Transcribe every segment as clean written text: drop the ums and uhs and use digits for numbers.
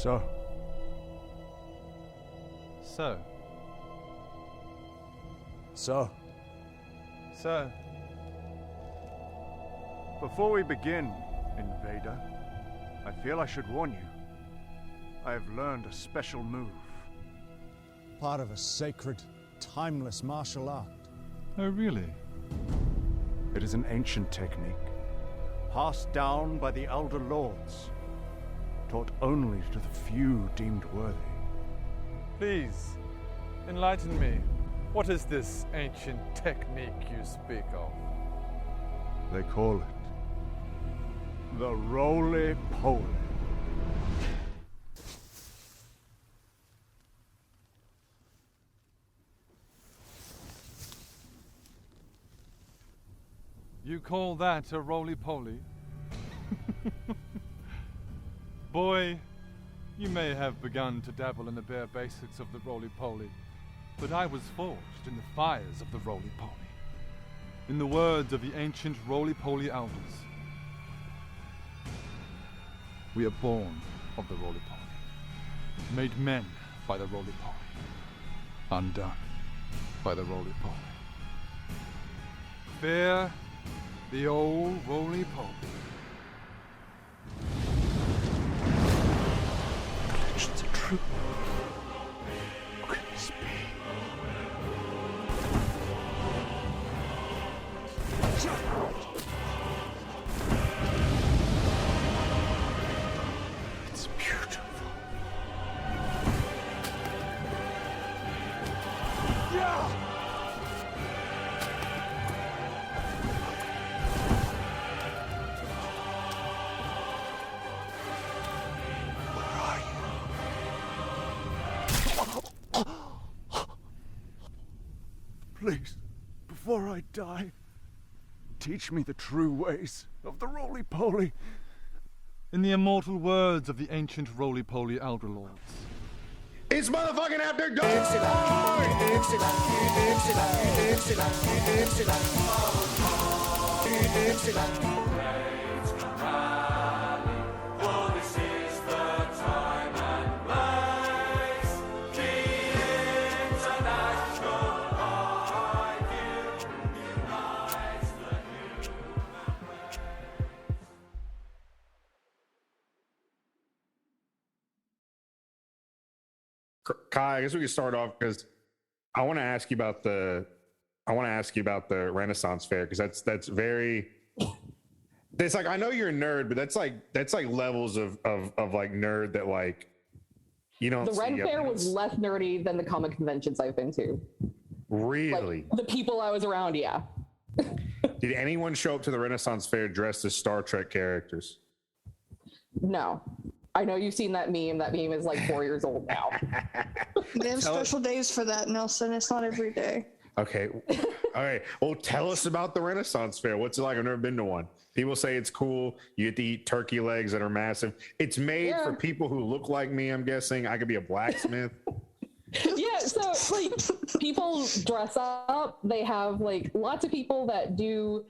So? So? So? So? Before we begin, Invader, I feel I should warn you. I have learned a special move. Part of a sacred, timeless martial art. Oh, really? It is an ancient technique, passed down by the Elder Lords, taught only to the few deemed worthy. Please, enlighten me. What is this ancient technique you speak of? They call it the roly-poly. You call that a roly-poly? Boy, you may have begun to dabble in the bare basics of the roly-poly, but I was forged in the fires of the roly-poly. In the words of the ancient roly-poly elders, we are born of the roly-poly, made men by the roly-poly, undone by the roly-poly. Fear the old roly-poly. The legends are true. Who can this be? It's beautiful. Yeah! Please, before I die, teach me the true ways of the roly-poly. In the immortal words of the ancient roly-poly elder lords, it's motherfucking after dark! Kai, I guess we can start off because I want to ask you about the Renaissance Fair, because that's very. It's like, I know you're a nerd, but that's like levels of like nerd that like you don't. The Ren Fair was less nerdy than the comic conventions I've been to. Really? Like, the people I was around, yeah. Did anyone show up to the Renaissance Fair dressed as Star Trek characters? No. I know you've seen that meme. That meme is like 4 years old now. They have special days for that, Nelson. It's not every day. Okay. All right. Well, tell us about the Renaissance Fair. What's it like? I've never been to one. People say it's cool. You get to eat turkey legs that are massive. It's made for people who look like me, I'm guessing. I could be a blacksmith. Yeah, so like people dress up. They have like lots of people that do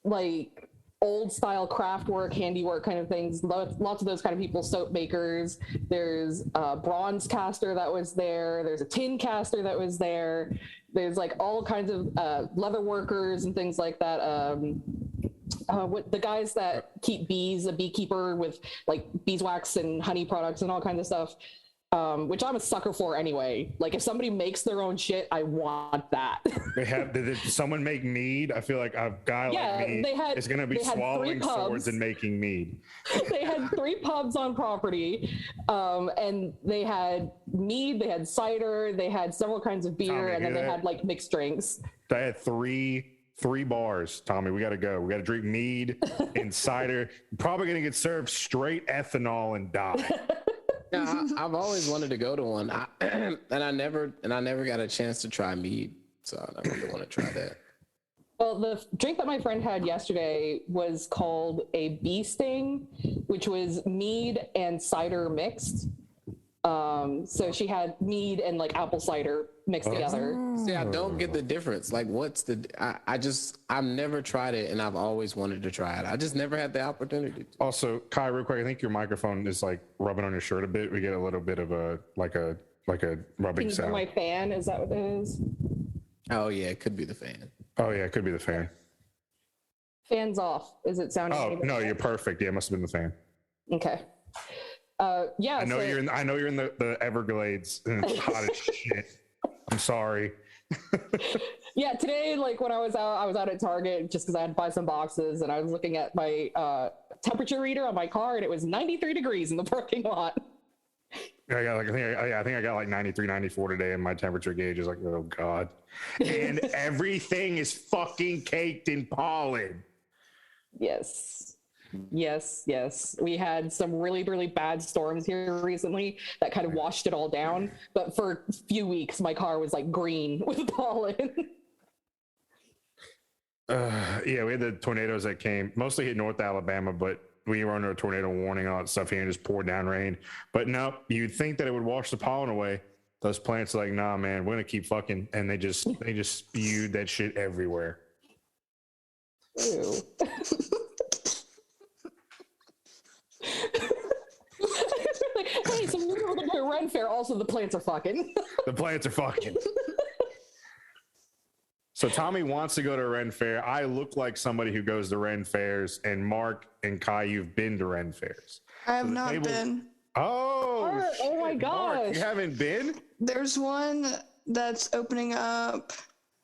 like old style craft work, handiwork kind of things. Lots of those kind of people, soap makers. There's a bronze caster that was there. There's a tin caster that was there. There's like all kinds of leather workers and things like that. What the guys that keep bees, a beekeeper with like beeswax and honey products and all kinds of stuff. Which I'm a sucker for anyway. Like if somebody makes their own shit, I want that. Did someone make mead? I feel like a guy like me is going to be swallowing swords and making mead. They had 3 pubs on property, and they had mead, they had cider, they had several kinds of beer, and then they had like mixed drinks. They had three bars. Tommy, we got to go. We got to drink mead and cider. Probably going to get served straight ethanol and die. Yeah, I've always wanted to go to one, and I never got a chance to try mead, so I really want to try that. Well, the drink that my friend had yesterday was called a bee sting, which was mead and cider mixed. So she had mead and like apple cider mixed together. See, I don't get the difference. Like, what's the? I've never tried it, and I've always wanted to try it. I just never had the opportunity to. Also, Kai, real quick, I think your microphone is like rubbing on your shirt a bit. We get a little bit of a rubbing sound. My fan, is that what it is? Oh yeah, it could be the fan. Oh yeah, it could be the fan. Fan's off. Is it sounding? Oh no, you're perfect. Yeah, it must have been the fan. Okay. Yeah. I know you're in the Everglades and it's hot as shit. I'm sorry. Yeah, today, like when I was out at Target just because I had to buy some boxes, and I was looking at my temperature reader on my car, and it was 93 degrees in the parking lot. I think I got like 93, 94 today, and my temperature gauge is like, oh god. And everything is fucking caked in pollen. Yes. We had some really, really bad storms here recently that kind of washed it all down. But for a few weeks, my car was like green with pollen. Yeah, we had the tornadoes that came, mostly hit North Alabama, but we were under a tornado warning, all that stuff here, and just poured down rain. But no, you'd think that it would wash the pollen away. Those plants are like, nah, man, we're gonna keep fucking, and they just spewed that shit everywhere. Ew. Hey, so we're going to a Ren Fair. Also, the plants are fucking. The plants are fucking. So Tommy wants to go to a Ren Fair. I look like somebody who goes to Ren Fairs, and Mark and Kai, you've been to Ren Fairs. I have not been. Oh my gosh. Mark, you haven't been? There's one that's opening up,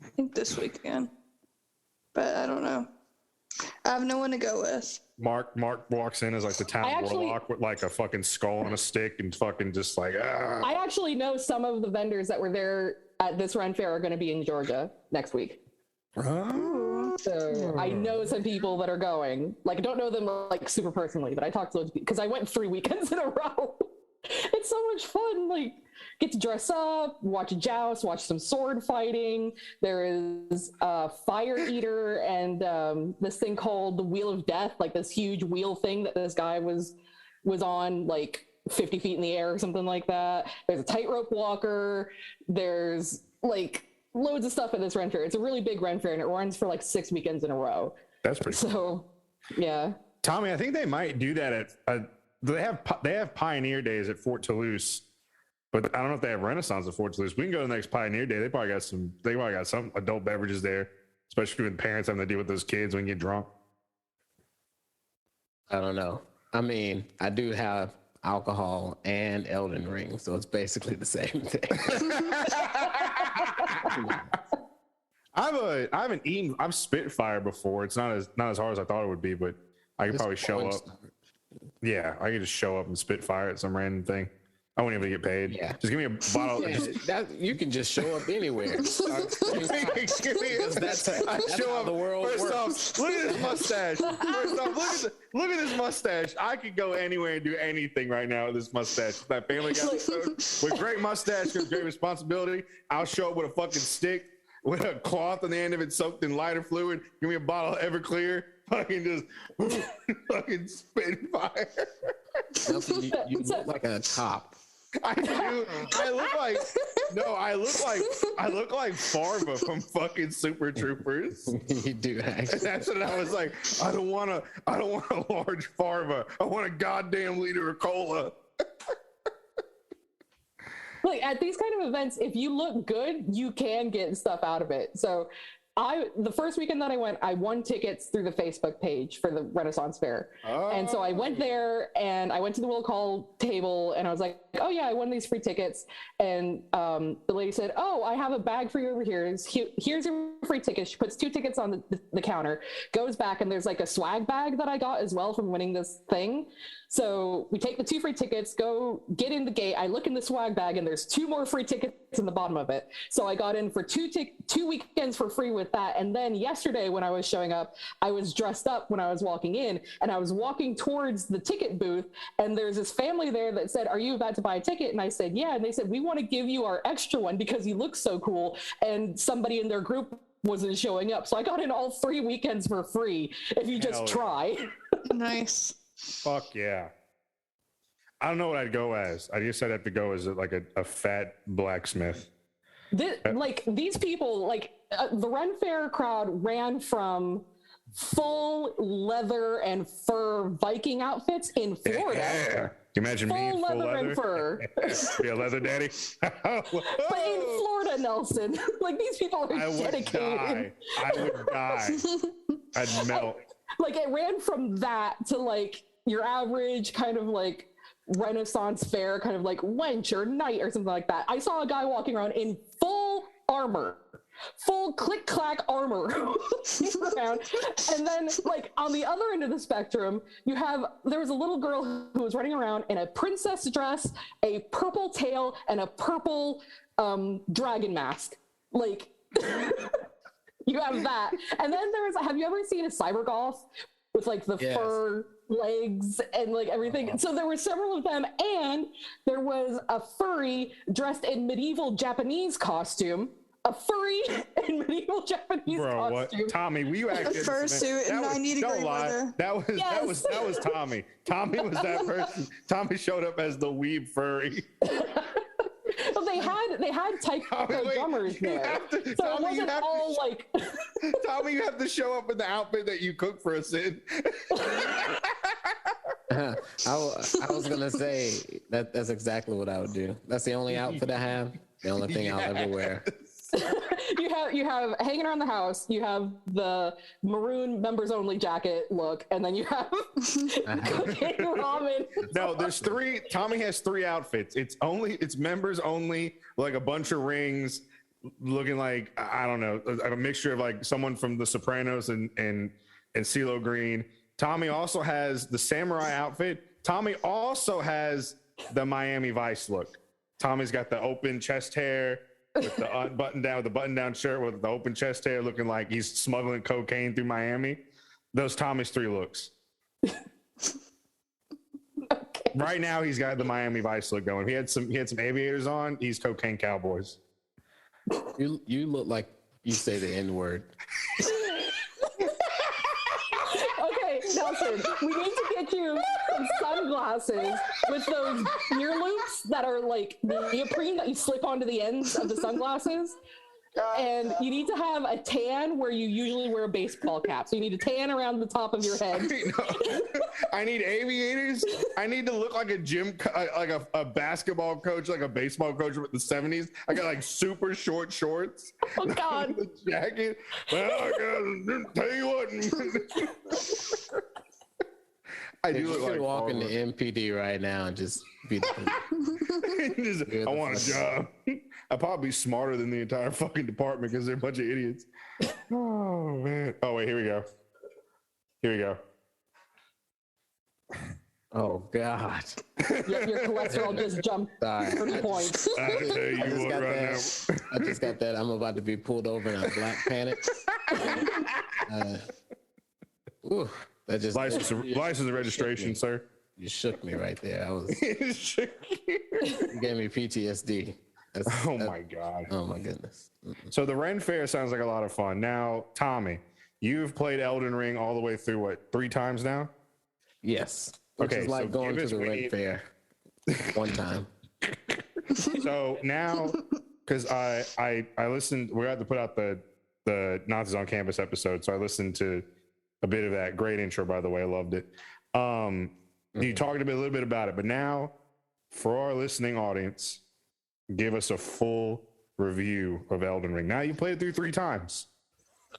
I think this weekend, but I don't know. I have no one to go with. Mark walks in as like the town warlock with like a fucking skull on a stick and fucking just like, ah. I actually know some of the vendors that were there at this Ren Fair are going to be in Georgia next week. Oh. So I know some people that are going. Like, I don't know them like super personally, but I talked to those because I went 3 weekends in a row. It's so much fun. Like, get to dress up, watch a joust, watch some sword fighting. There is a fire eater and this thing called the Wheel of Death, like this huge wheel thing that this guy was on like 50 feet in the air or something like that. There's a tightrope walker. There's like loads of stuff at this Ren Fair. It's a really big Ren Fair, and it runs for like 6 weekends in a row. That's pretty cool. So, yeah. Tommy, I think they might do that at they have Pioneer Days at Fort Toulouse, but I don't know if they have Renaissance at Fort Toulouse. We can go to the next Pioneer Day. They probably got some adult beverages there, especially with parents having to deal with those kids when you get drunk. I don't know. I mean, I do have alcohol and Elden Ring, so it's basically the same thing. I haven't eaten. I've spit fire before. It's not as hard as I thought it would be, but I could probably show up. Yeah, I could just show up and spit fire at some random thing. I won't even get paid. Yeah. Just give me a bottle. Yeah, you can just show up anywhere. I show up. The world First works. off, look at this mustache. First off, look at this mustache. I could go anywhere and do anything right now with this mustache. That Family Guy episode with great mustache comes great responsibility. I'll show up with a fucking stick with a cloth on the end of it soaked in lighter fluid. Give me a bottle of Everclear. Fucking just fucking spitting fire. You look like a cop. I do. I look like Farva from fucking Super Troopers. You do actually. And that's what I was like. I don't want a large Farva. I want a goddamn liter of cola. Like, at these kind of events, if you look good, you can get stuff out of it. So the first weekend that I went, I won tickets through the Facebook page for the Renaissance Fair. Oh. And so I went there and I went to the will call table and I was like, oh yeah, I won these free tickets. And the lady said, oh, I have a bag for you over here. Here's your free ticket. She puts 2 tickets on the counter, goes back, and there's like a swag bag that I got as well from winning this thing. So we take the 2 free tickets, go get in the gate. I look in the swag bag and there's 2 more free tickets in the bottom of it. So I got in for 2 weekends for free with that. And then yesterday when I was showing up, I was dressed up when I was walking in and I was walking towards the ticket booth and there's this family there that said, are you about to buy a ticket? And I said, yeah. And they said, we want to give you our extra one because you look so cool. And somebody in their group wasn't showing up. So I got in all 3 weekends for free if you just try. Nice. Fuck yeah. I don't know what I'd go as. I guess I'd have to go as like a fat blacksmith. These people, the Ren Fair crowd ran from full leather and fur Viking outfits in Florida. Yeah. Can you imagine me in full leather and fur? Be a leather daddy. But in Florida, Nelson, these people are dedicated. I would die. I'd melt. It ran from that to your average kind of Renaissance fair, kind of wench or knight or something like that. I saw a guy walking around in full armor. Full click-clack armor around. And then on the other end of the spectrum, there was a little girl who was running around in a princess dress, a purple tail, and a purple dragon mask. You have that. And then have you ever seen a cyber golf with the fur legs and everything? So there were several of them, and there was a furry dressed in medieval Japanese costume. A furry and medieval Japanese costume. What? Tommy, will you act a fursuit in 90-degree weather? That was Tommy. Tommy was that person. Tommy showed up as the weeb furry. Well, they had type drummers there, so it wasn't all Tommy, you have to show up in the outfit that you cook for us in. I was gonna say that's exactly what I would do. That's the only outfit I have. The only thing I'll ever wear. You have hanging around the house. You have the maroon members only jacket look, and then you have cooking ramen. No, there's three. Tommy has three outfits. It's members only, a bunch of rings, looking like I don't know, a mixture of someone from The Sopranos and CeeLo Green. Tommy also has the samurai outfit. Tommy also has the Miami Vice look. Tommy's got the open chest hair with the button down shirt with the open chest hair, looking like he's smuggling cocaine through Miami. Those Tommy's three looks. Okay. Right now, he's got the Miami Vice look going. He had some aviators on. He's cocaine cowboys. You look like you say the N-word. Okay, Nelson, we need to get you some sunglasses with those ear loops that are neoprene that you slip onto the ends of the sunglasses. And you need to have a tan where you usually wear a baseball cap. So you need a tan around the top of your head. I need aviators. I need to look like a a basketball coach, like a baseball coach with the 70s. I got super short shorts. Oh God. The jacket. Well, I gotta tell you what. I do look walk in the MPD right now and just be I want a job. I'd probably be smarter than the entire fucking department because they're a bunch of idiots. Oh man. Oh wait, here we go. Oh God. Your cholesterol just jumped 30 points. I just got that. I'm about to be pulled over in a black panic. That just license and registration, sir. You shook me right there. You gave me PTSD. My God. Oh my goodness. So the Ren Fair sounds like a lot of fun. Now, Tommy, you've played Elden Ring all the way through what, 3 times now? Yes. Which is like going to the Ren Fair one time. So now, because I listened, we had to put out the Nazis on Campus episode, so I listened to a bit of that. Great intro, by the way. I loved it. You talked a little bit about it, but now for our listening audience, give us a full review of Elden Ring. Now you played it through 3 times.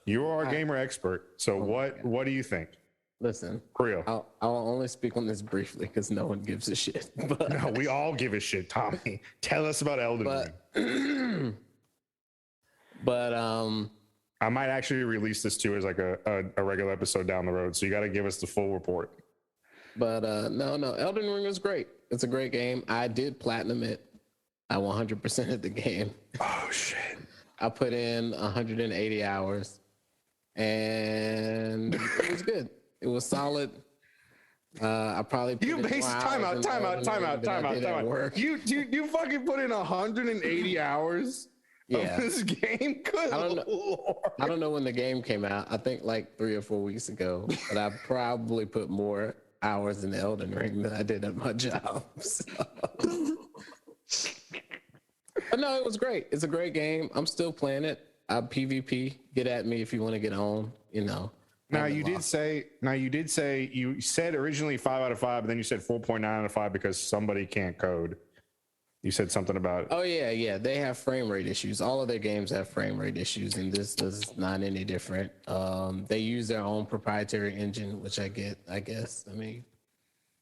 You are a gamer expert. So what do you think? Listen, real. I'll only speak on this briefly because no one gives a shit. But, no, we all give a shit, Tommy. Tell us about Elden Ring. But I might actually release this too as like a regular episode down the road. So you got to give us the full report. But no, Elden Ring is great. It's a great game. I did platinum it. I 100%ed the game. Oh shit! I put in 180 hours, and it was good. It was solid. I probably put time out. You fucking put in 180 hours of this game? Good Lord. I don't know when the game came out. I think like 3 or 4 weeks ago. But I probably put more hours in Elden Ring than I did at my job. So. But no, it was great. It's a great game. I'm still playing it. I'm PvP. Get at me if you want to get on. You know. Now you did say you said originally 5 out of 5, but then you said 4.9 out of 5 because somebody can't code. You said something about. Oh yeah. They have frame rate issues. All of their games have frame rate issues, and this is not any different. They use their own proprietary engine, which I guess. I mean,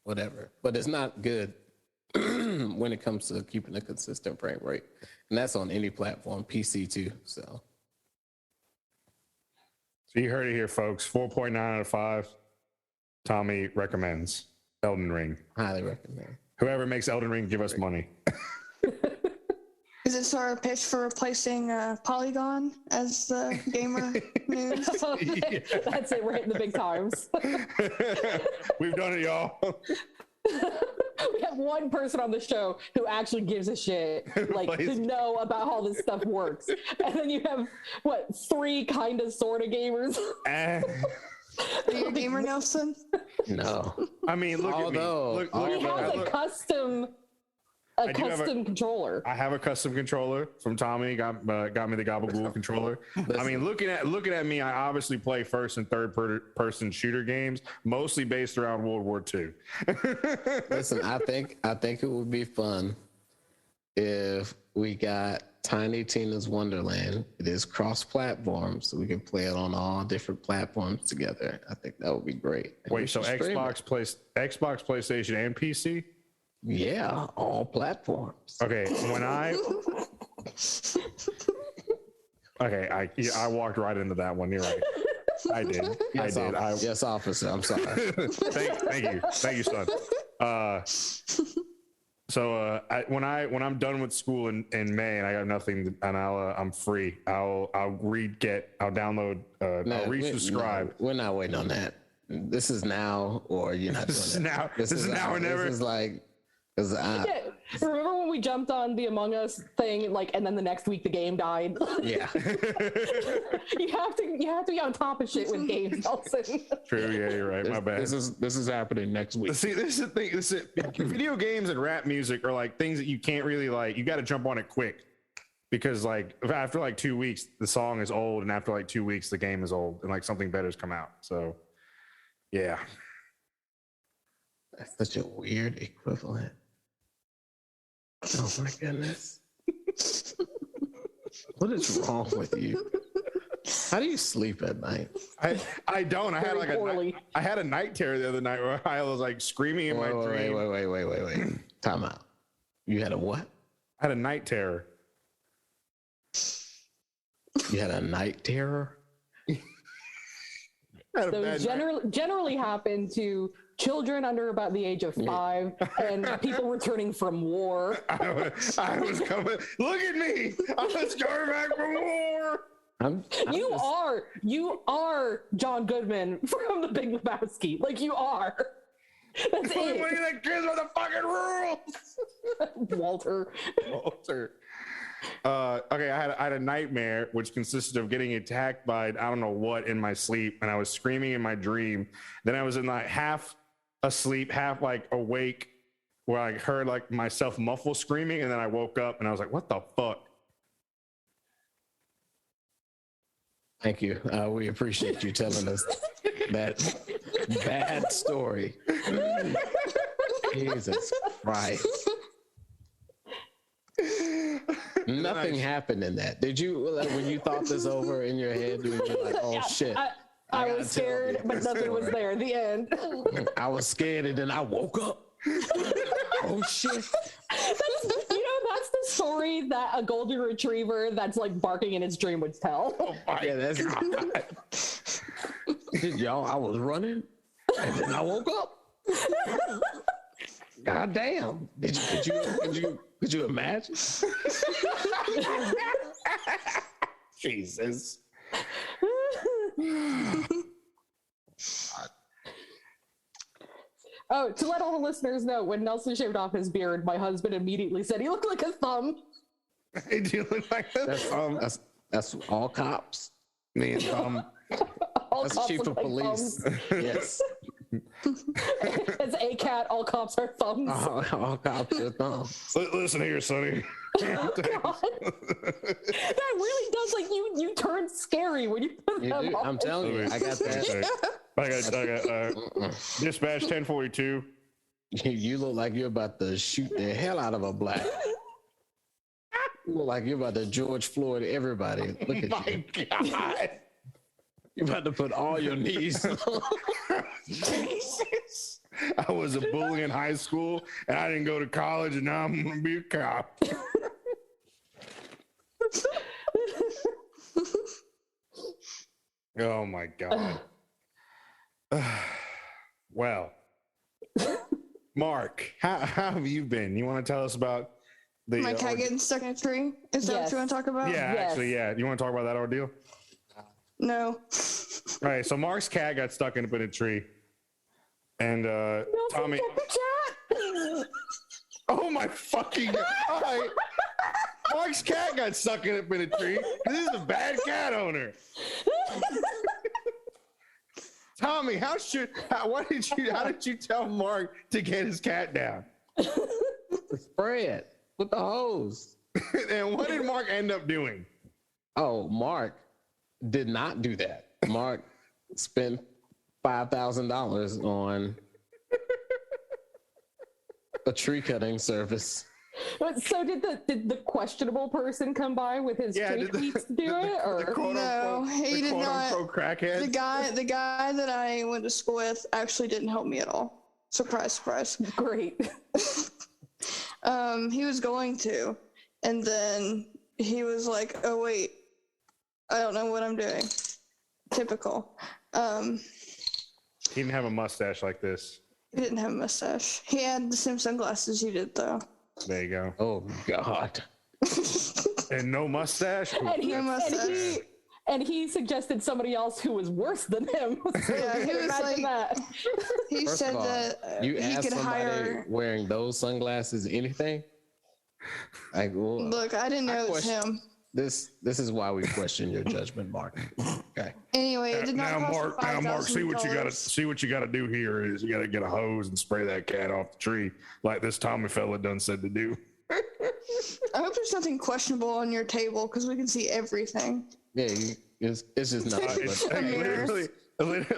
whatever. But it's not good when it comes to keeping a consistent frame rate, and that's on any platform, PC too. So you heard it here, folks. 4.9 out of 5. Tommy recommends Elden Ring. Highly recommend. Whoever makes Elden Ring, give us money. Is this our pitch for replacing Polygon as the gamer news? That's it. We're hitting the big times. We've done it, y'all. We have one person on the show who actually gives a shit, like to know about how this stuff works, and then you have 3 kind of sort of gamers. Are you a gamer, Nelson? No. I mean, look at me. Look, He has a custom controller. I have a custom controller from Tommy. Got me the Gabagool controller. I mean, looking at me, I obviously play first and third person shooter games, mostly based around World War II. Listen, I think it would be fun if we got Tiny Tina's Wonderland. It is cross-platform, so we can play it on all different platforms together. I think that would be great. Wait, so Xbox, PlayStation, and PC? Yeah, all platforms. Okay, I walked right into that one. You're right. I did. Yes, yes, officer. I'm sorry. Thank you, son. So when I'm done with school in May and I got nothing and I'm free, I'll download. I'll resubscribe. We're not waiting on that. This is now, or you're not. This is now. This is now or never. This is like. Yeah. Remember when we jumped on the Among Us thing, and then the next week the game died? Yeah. You have to be on top of shit with games, Nelson. True. Yeah, you're right. My bad. This is happening next week. See, this is the thing. Video games and rap music are like things that you can't really you got to jump on it quick because after 2 weeks the song is old, and after 2 weeks the game is old, and something better's come out. So, yeah. That's such a weird equivalent. Oh my goodness. What is wrong with you? How do you sleep at night? I don't. I had a night terror the other night where I was screaming in my dream. Wait. Time out. You had a what? I had a night terror. You had a night terror? Those generally happen to children under about the age of 5 and people returning from war. I was coming. Look at me. I was coming back from war. You are John Goodman from The Big Lebowski. You are. That's it. Look at that kids with the fucking rules. Walter. Okay, I had a nightmare which consisted of getting attacked by I don't know what in my sleep, and I was screaming in my dream. Then I was in half asleep, half awake, where I heard myself muffle screaming, and then I woke up and I was like, "What the fuck?" Thank you. We appreciate you telling us that bad story. Jesus Christ. Nothing happened in that. Did you, when you thought this over in your head, you were like, oh shit. I was scared, but nothing was there. The end. I was scared and then I woke up. Oh shit. That's the story that a golden retriever that's barking in its dream would tell. Oh my God, that's y'all, I was running and then I woke up. God damn. Could you imagine? Jesus. Oh, to let all the listeners know, when Nelson shaved off his beard, my husband immediately said he looked like a thumb. I do look like a thumb. That's all cops. Me and thumb. All that's cops chief look of like police. thumbs. Yes. As a cat, all cops are thumbs. All cops are thumbs. Listen here, Sonny. Oh, God. That really does, like, you turn scary when you put them on. I'm telling you, I got that. I got dispatch 1042. You look like you're about to shoot the hell out of a black. You look like you're about to George Floyd everybody. Look at you. God. You're about to put all your knees. Jesus. I was a bully in high school, and I didn't go to college, and now I'm going to be a cop. Oh, my God. Well, Mark, how have you been? You want to tell us about the... My cat getting stuck in a tree? Is that what you want to talk about? Yeah, Yes. actually, yeah. You want to talk about that ordeal? No. All right, so Mark's cat got stuck in a tree. And Tommy... Oh, my fucking God. All right. Mark's cat got stuck in a tree. This is a bad cat owner. Tommy, how did you tell Mark to get his cat down? Spray it with the hose. And what did Mark end up doing? Oh, Mark did not do that. Mark spent $5,000 on a tree cutting service. So did the questionable person come by with his tree tweets to do it? Or No, he did not. Crackhead? The guy that I went to school with actually didn't help me at all. Surprise, surprise. Great. He was going to, and then he was like, "Oh wait, I don't know what I'm doing." Typical. He didn't have a mustache like this. He didn't have a mustache. He had the same sunglasses you did, though. There you go. Oh, God. And no mustache? And he suggested somebody else who was worse than him. So Yeah, he was imagine like- that. He First said of all, that you he ask could somebody hire. wearing those sunglasses anything? Like, well, Look, I didn't know it was him. This is why we question your judgment, Mark. Okay. Anyway, it did not cost Mark, see what $5,000. you gotta do here is you gotta get a hose and spray that cat off the tree like this Tommy fella done said to do. I hope there's nothing questionable on your table because we can see everything. Yeah, it's just not.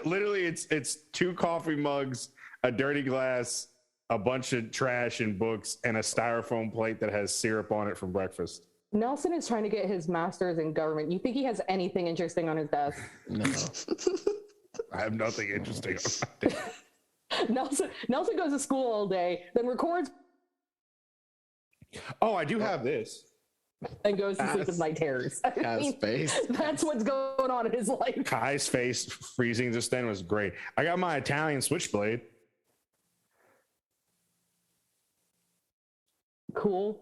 Literally, it's 2 coffee mugs, a dirty glass, a bunch of trash and books, and a styrofoam plate that has syrup on it from breakfast. Nelson is trying to get his master's in government. You think he has anything interesting on his desk? No. I have nothing interesting on my desk. Nelson goes to school all day, then records. Oh, I do have this. And goes to sleep with night terrors. Kai's face. That's what's going on in his life. Kai's face freezing just then was great. I got my Italian switchblade. Cool.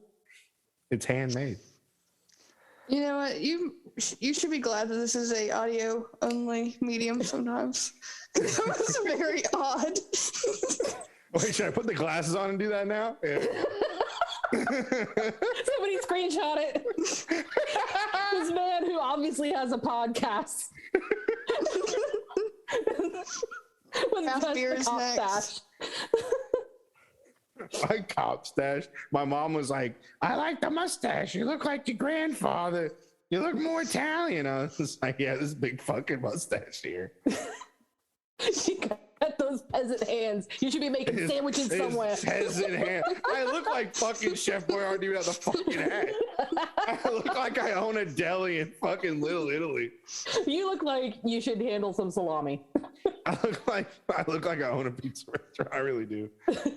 It's handmade. You know what? You should be glad that this is a audio only medium sometimes. That was very odd. Wait, should I put the glasses on and do that now? Yeah. Somebody screenshot it. This man who obviously has a podcast. With Half beer is next. stash. My cop stash. My mom was like, I like the mustache. You look like your grandfather. You look more Italian. I was like, yeah, this big fucking mustache here. You got those peasant hands. You should be making sandwiches somewhere. Peasant hand. I look like fucking Chef Boyardee without the fucking hat. I look like I own a deli in fucking Little Italy. You look like you should handle some salami. I look like I own a pizza restaurant. I really do.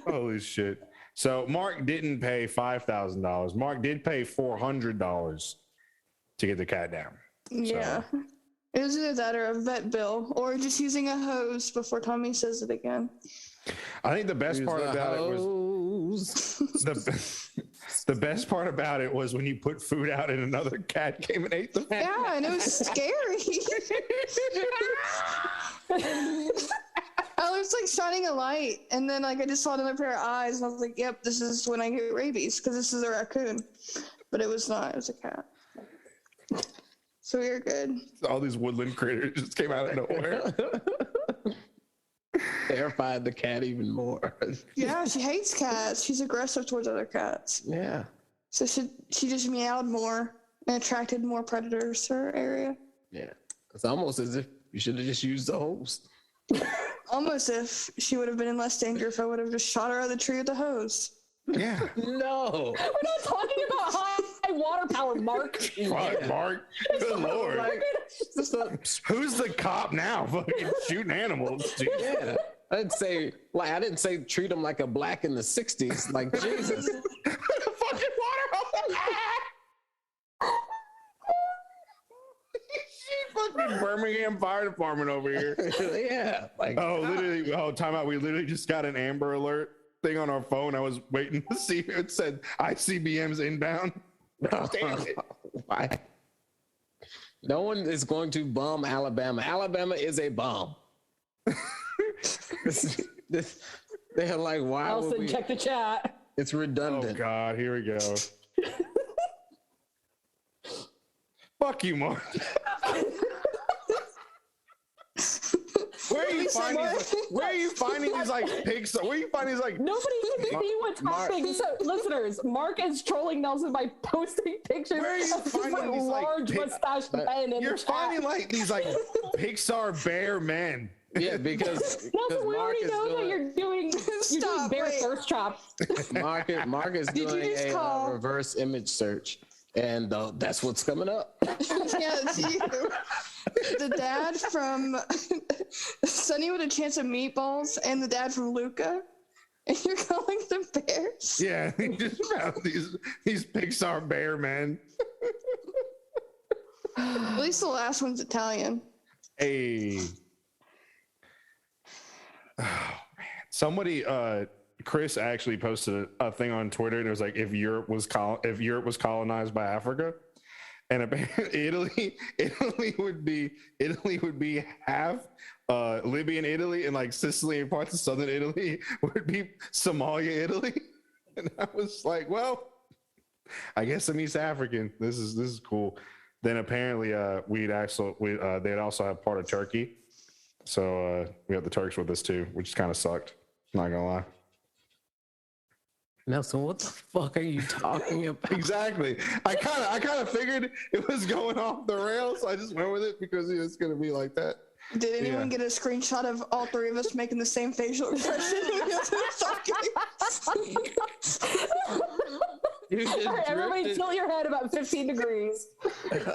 Holy shit. So Mark didn't pay $5,000. Mark did pay $400 to get the cat down. Yeah. So, It was either that or a vet bill, or just using a hose before Tommy says it again. I think the best part about it was the best part about it was when you put food out and another cat came and ate the food. Yeah, and it was scary. I was like shining a light, and then like I just saw another pair of eyes, and I was like, "Yep, this is when I get rabies because this is a raccoon," but it was not. It was a cat. So we were good. All these woodland critters just came out of nowhere. terrified the cat even more. Yeah, she hates cats. She's aggressive towards other cats. Yeah. So she just meowed more and attracted more predators to her area. Yeah. It's almost as if you should have just used the hose. Almost if she would have been in less danger if I would have just shot her out of the tree with the hose. Yeah. No. We're not talking about high water power, Mark. Fuck, Mark. Good lord. Who's the cop now? Fucking shooting animals, dude. Yeah. I didn't say treat them like a black in the 60s. Like, Jesus. Fucking water. Fucking Birmingham Fire Department over here. Yeah. Like, Time out. We literally just got an Amber Alert thing on our phone. I was waiting to see if it said ICBM's inbound. Damn it. Why? No one is going to bomb Alabama. Alabama is a bomb. They're like, why would Elson, we? check the chat. It's redundant. Oh God, here we go. Fuck you, Mark. Where are you finding these like pics? Where are you finding these like? Nobody can see what's happening. So, listeners, Mark is trolling Nelson by posting pictures Where are you of finding these large like mustached men in You're the chat. finding like these like Pixar bear men. Yeah, because Nelson, we Mark already is know that doing, you're doing Stop, bear wait. thirst trap. Mark is Did you doing just a call- reverse image search, and that's what's coming up. Yeah, it's you. The dad from Sunny with a Chance of Meatballs and the dad from Luca. And you're calling them bears? Yeah, he just found these Pixar bear men. At least the last one's Italian. Hey. Oh, man. Somebody, Chris actually posted a thing on Twitter, and it was like, if Europe was colonized by Africa, and apparently Italy would be half Libyan Italy, and like Sicily and parts of southern Italy would be Somalia Italy. And I was like, well, I guess I'm East African. This is cool. Then apparently they'd also have part of Turkey. So we have the Turks with us too, which kind of sucked. Not gonna lie. Nelson, what the fuck are you talking about? Exactly. I kind of figured it was going off the rails, so I just went with it because it's gonna be like that. Did anyone get a screenshot of all three of us making the same facial expression? All right, everybody tilt your head about 15 degrees. There's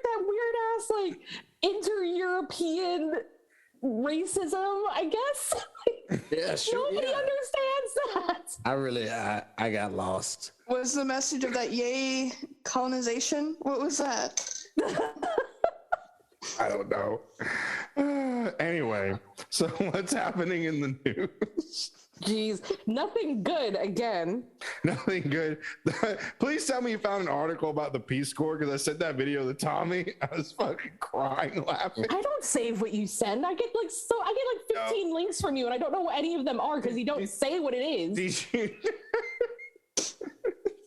that weird ass like inter-European racism, I guess. Yeah, sure. Nobody understands that. I got lost. Was the message of that yay colonization? What was that? I don't know. Anyway, so what's happening in the news? Jeez, nothing good again. Nothing good. Please tell me you found an article about the Peace Corps, because I sent that video to Tommy. I was fucking crying laughing. I don't save what you send. I get like 15 links from you, and I don't know what any of them are because you don't say what it is. Did you?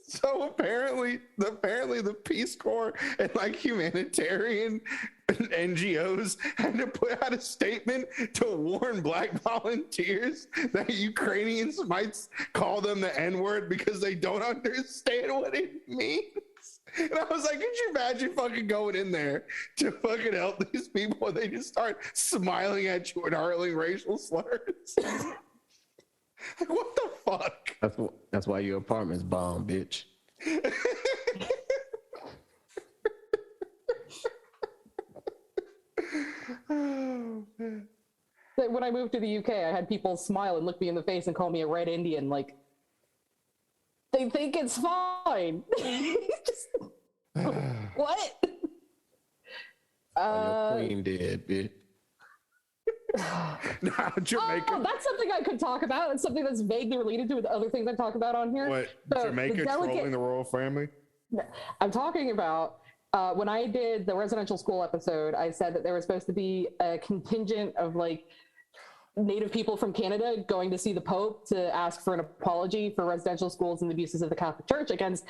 So apparently the Peace Corps and like humanitarian NGOs had to put out a statement to warn black volunteers that Ukrainians might call them the N-word because they don't understand what it means. And I was like, could you imagine fucking going in there to fucking help these people and they just start smiling at you and hurling racial slurs? Like, what the fuck? That's why your apartment's bomb, bitch. Oh, man. Like, when I moved to the UK, I had people smile and look me in the face and call me a red Indian. Like, they think it's fine. Just, what? Your queen did, bitch. Nah, Jamaica. Oh, that's something I could talk about. It's something that's vaguely related to the other things I talk about on here. What? So, Jamaica trolling the royal family? I'm talking about when I did the residential school episode, I said that there was supposed to be a contingent of like Native people from Canada going to see the Pope to ask for an apology for residential schools and the abuses of the Catholic Church against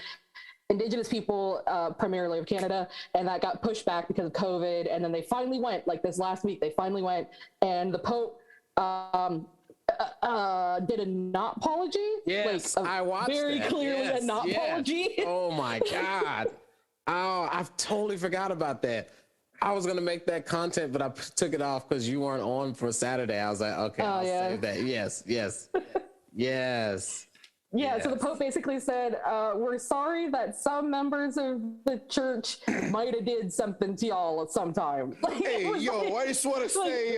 Indigenous people, primarily of Canada, and that got pushed back because of COVID. And then they finally went, like this last week, they finally went, and the Pope did a not apology. Yes, like I watched very that. clearly a not apology. Oh my God. Oh, I've totally forgot about that. I was gonna make that content, but I took it off because you weren't on for Saturday. I was like, okay, I'll save that. Yes. Yeah, so the Pope basically said, we're sorry that some members of the church might have did something to y'all at some time. Like, hey, yo, I just want to say,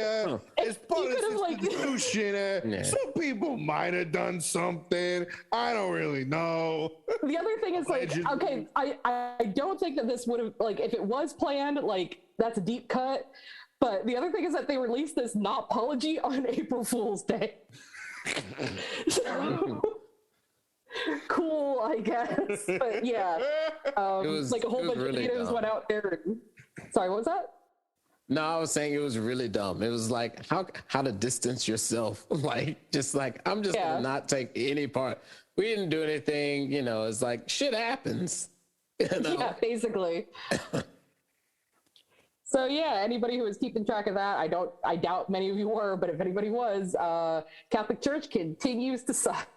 as part of this institution, some people might have done something. I don't really know. The other thing is, like, okay, I don't think that this would have, like, if it was planned, like, that's a deep cut. But the other thing is that they released this not apology on April Fool's Day. So... cool, I guess, but yeah, like a whole bunch of natives went out there. Sorry, what was that? No, I was saying it was really dumb. It was like how to distance yourself, like just like I'm just gonna not take any part. We didn't do anything, you know. It's like shit happens. You know? Yeah, basically. So yeah, anybody who was keeping track of that, I doubt many of you were, but if anybody was, Catholic Church continues to suck.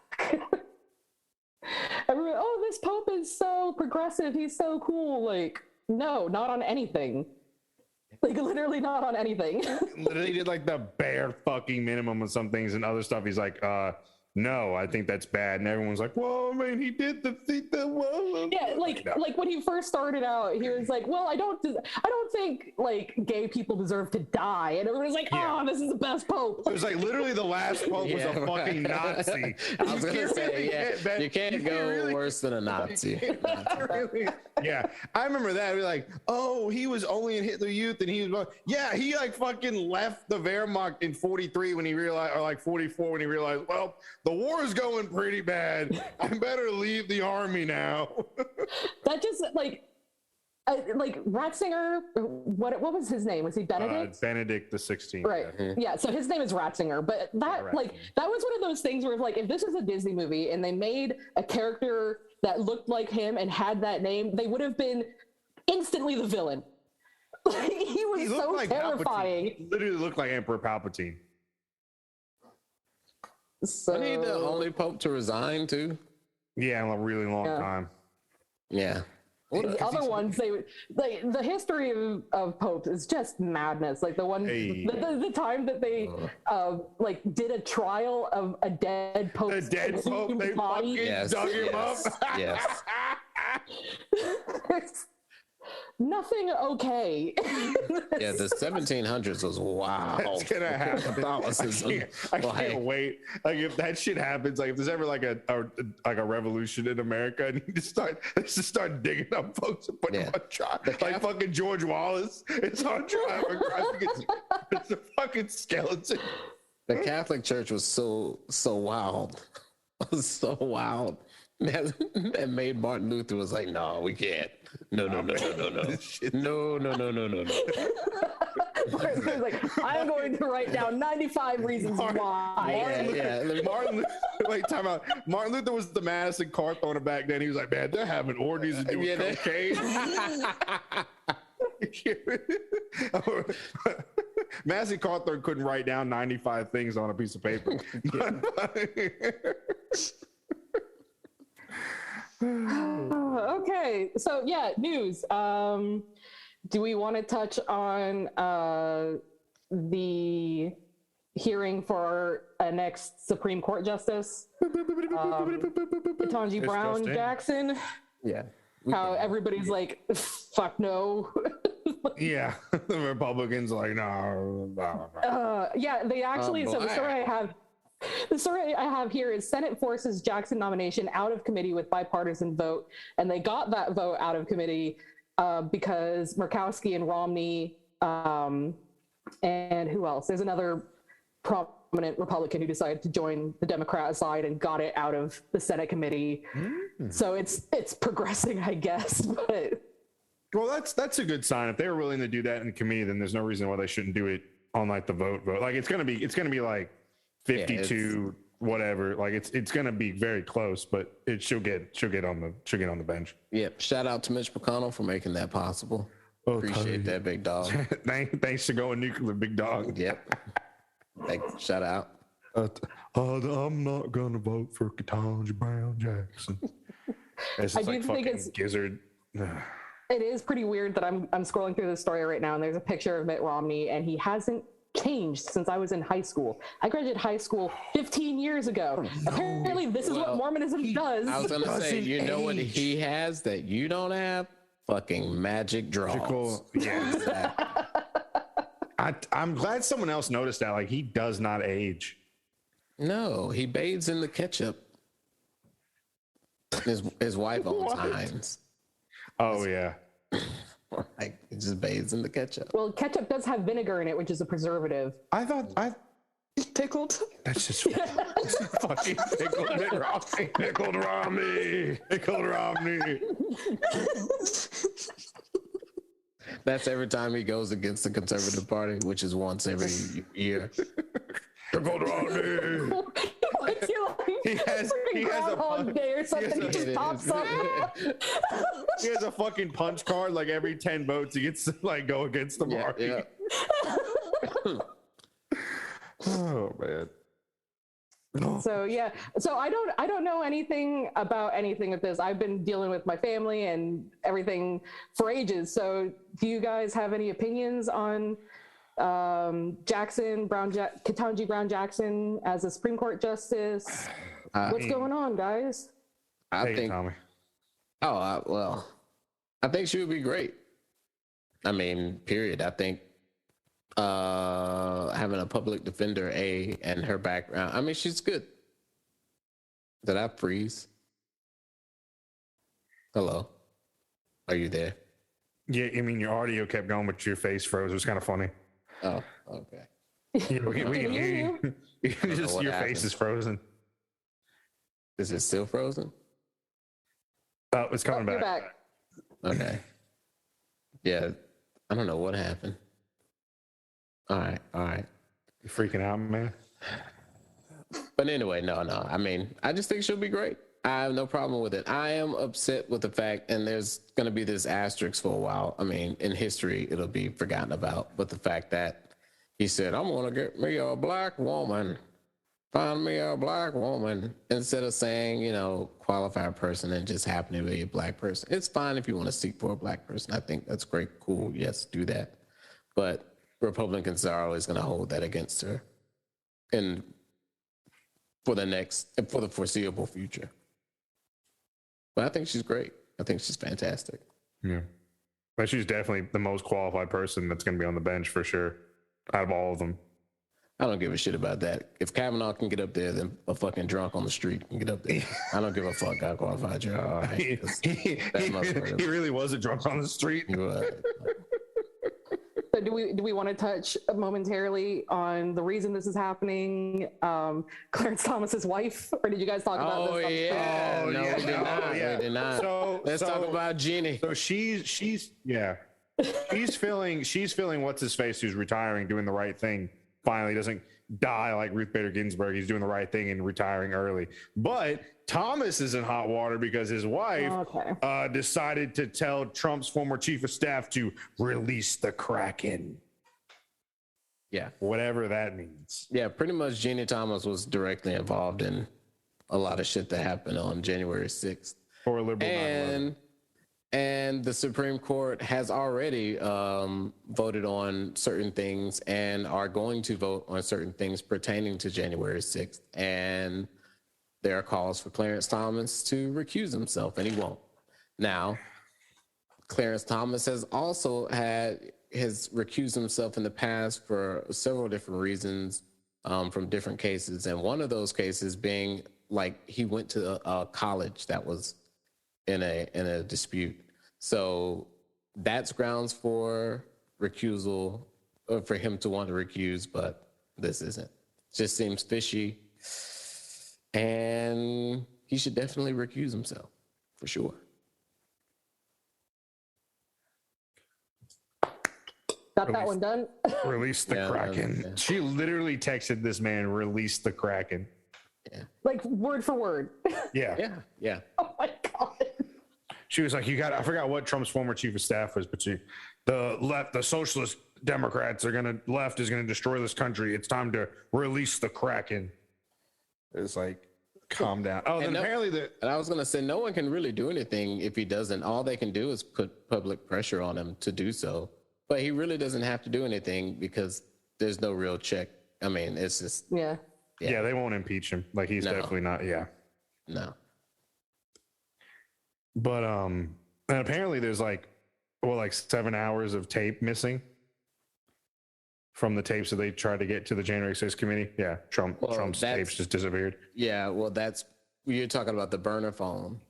Everyone, oh, this Pope is so progressive. He's so cool. Like, no, not on anything. Like, literally not on anything. Literally did like the bare fucking minimum of some things, and other stuff he's like, no, I think that's bad. And everyone's like, well, I mean, he did the thing that well. Yeah, like when he first started out, he was like, well, I don't think like gay people deserve to die. And everyone's like, oh, this is the best Pope. It was like literally the last Pope was a fucking Nazi. I was gonna say, you can't go worse than a Nazi. Yeah, I remember that. We're like, oh, he was only in Hitler Youth, and he was, he like fucking left the Wehrmacht in 43 when he realized, or like 44 when he realized, well, the war is going pretty bad. I better leave the army now. That just like Ratzinger. What was his name? Was he Benedict? Benedict the 16th. Right. Yeah. So his name is Ratzinger. But that that was one of those things where like if this was a Disney movie and they made a character that looked like him and had that name, they would have been instantly the villain. Like, he was so like terrifying. He literally looked like Emperor Palpatine. So, wasn't he the only Pope to resign too? Yeah, in a really long time. Yeah. The other ones, the history of popes is just madness. Like the one, the time that they like did a trial of a dead pope. The dead pope, they fucking dug him up. Yes. Nothing okay. Yeah, the 1700s was wow. That's gonna happen. Catholicism. I can't wait. Like if that shit happens, like if there's ever like a revolution in America, and you just start digging up folks and putting them on trial, like fucking George Wallace. It's on trial. It's a fucking skeleton. The Catholic Church was so wild. It was so wild. That made Martin Luther was like, no, we can't. No. No. Like, I'm going to write down 95 reasons why. Martin Luther, time out. Martin Luther was the Madison Cawthorn back then. He was like, man, they're having orgies and doing cocaine. Madison Cawthorn couldn't write down 95 things on a piece of paper. Okay, so yeah, news. Do we want to touch on the hearing for a next Supreme Court Justice, Ketanji Brown Jackson? Yeah. How everybody's like, fuck no. Yeah, the Republicans are like, no. Yeah, they actually. So the story I have here is Senate forces Jackson nomination out of committee with bipartisan vote, and they got that vote out of committee because Murkowski and Romney and who else? There's another prominent Republican who decided to join the Democrat side and got it out of the Senate committee. So it's progressing, I guess. But well, that's a good sign. If they were willing to do that in committee, then there's no reason why they shouldn't do it on like the vote. Like it's gonna be like 52 whatever. Like it's gonna be very close, but she'll get on the bench. Yep. Shout out to Mitch McConnell for making that possible. Appreciate that, big dog. Thanks for going nuclear, big dog. Yep. Shout out. I'm not gonna vote for Ketanji Brown Jackson. It's just like fucking gizzard. It is pretty weird that I'm scrolling through this story right now, and there's a picture of Mitt Romney, and he hasn't changed since I was in high school. I graduated high school 15 years ago. No. Apparently, this is what Mormonism does. I was gonna say, you know what he has that you don't have? Fucking magic draws. Yeah. I'm glad someone else noticed that. Like, he does not age. No, he bathes in the ketchup. His wife owns Heinz. Oh, yeah. Like, he just bathes in the ketchup. Well, ketchup does have vinegar in it, which is a preservative. Pickled. That's just fucking pickled Romney. That's every time he goes against the Conservative Party, which is once every year. Pickled Romney. He has a punch day or something. He just pops up. He has a fucking punch card. Like every 10 votes, he gets to like go against the party. Yeah. Oh man. So yeah, so I don't know anything about anything with this. I've been dealing with my family and everything for ages. So do you guys have any opinions on Ketanji Brown Jackson as a Supreme Court justice? What's going on, guys? I think she would be great. I mean, period. I think having a public defender, and her background, I mean, she's good. Did I freeze? Hello? Are you there? Yeah, I mean, your audio kept going, but your face froze. It was kind of funny. Oh, okay. Yeah, we can hear you. Your face is frozen. Is it still frozen? Oh, it's coming back. Back. Okay. Yeah, I don't know what happened. All right. You freaking out, man? But anyway, no. I mean, I just think she'll be great. I have no problem with it. I am upset with the fact, and there's going to be this asterisk for a while. I mean, in history, it'll be forgotten about. But the fact that he said, I'm going to get me a black woman. Find me a black woman. Instead of saying, qualified person and just happen to be a black person. It's fine if you want to seek for a black person. I think that's great. Cool. Yes, do that. But Republicans are always going to hold that against her. And for the foreseeable future. But I think she's great. I think she's fantastic. Yeah. But she's definitely the most qualified person that's going to be on the bench for sure, out of all of them. I don't give a shit about that. If Kavanaugh can get up there, then a fucking drunk on the street can get up there. I don't give a fuck how qualified you are. He really was a drunk on the street. So do we want to touch momentarily on the reason this is happening? Clarence Thomas's wife, or did you guys talk about this? We did not. So let's talk about Jeannie. So she's feeling what's his face who's retiring, doing the right thing. Finally doesn't die like Ruth Bader Ginsburg. He's doing the right thing and retiring early. But Thomas is in hot water because his wife decided to tell Trump's former chief of staff to release the Kraken. Yeah. Whatever that means. Yeah, pretty much Jeannie Thomas was directly involved in a lot of shit that happened on January 6th. For a liberal 9/11. And the Supreme Court has already voted on certain things and are going to vote on certain things pertaining to January 6th. And there are calls for Clarence Thomas to recuse himself, and he won't. Now, Clarence Thomas has also has recused himself in the past for several different reasons from different cases. And one of those cases being like he went to a college that was in a dispute. So that's grounds for recusal, or for him to want to recuse, but this isn't. Just seems fishy. And he should definitely recuse himself, for sure. Got that one done? Release the Kraken. Yeah. She literally texted this man, release the Kraken. Like word for word. Yeah. Oh my god. She was like, I forgot what Trump's former chief of staff was, but the socialist Democrats left is gonna destroy this country. It's time to release the Kraken. It's like, calm down. Oh, and then apparently and I was gonna say, no one can really do anything if he doesn't. All they can do is put public pressure on him to do so. But he really doesn't have to do anything because there's no real check. I mean, it's just Yeah, they won't impeach him. Like he's definitely not. Yeah. No. But and apparently there's like 7 hours of tape missing from the tapes that they tried to get to the January 6th committee. Yeah, Trump's tapes just disappeared. Yeah, well, you're talking about the burner phone.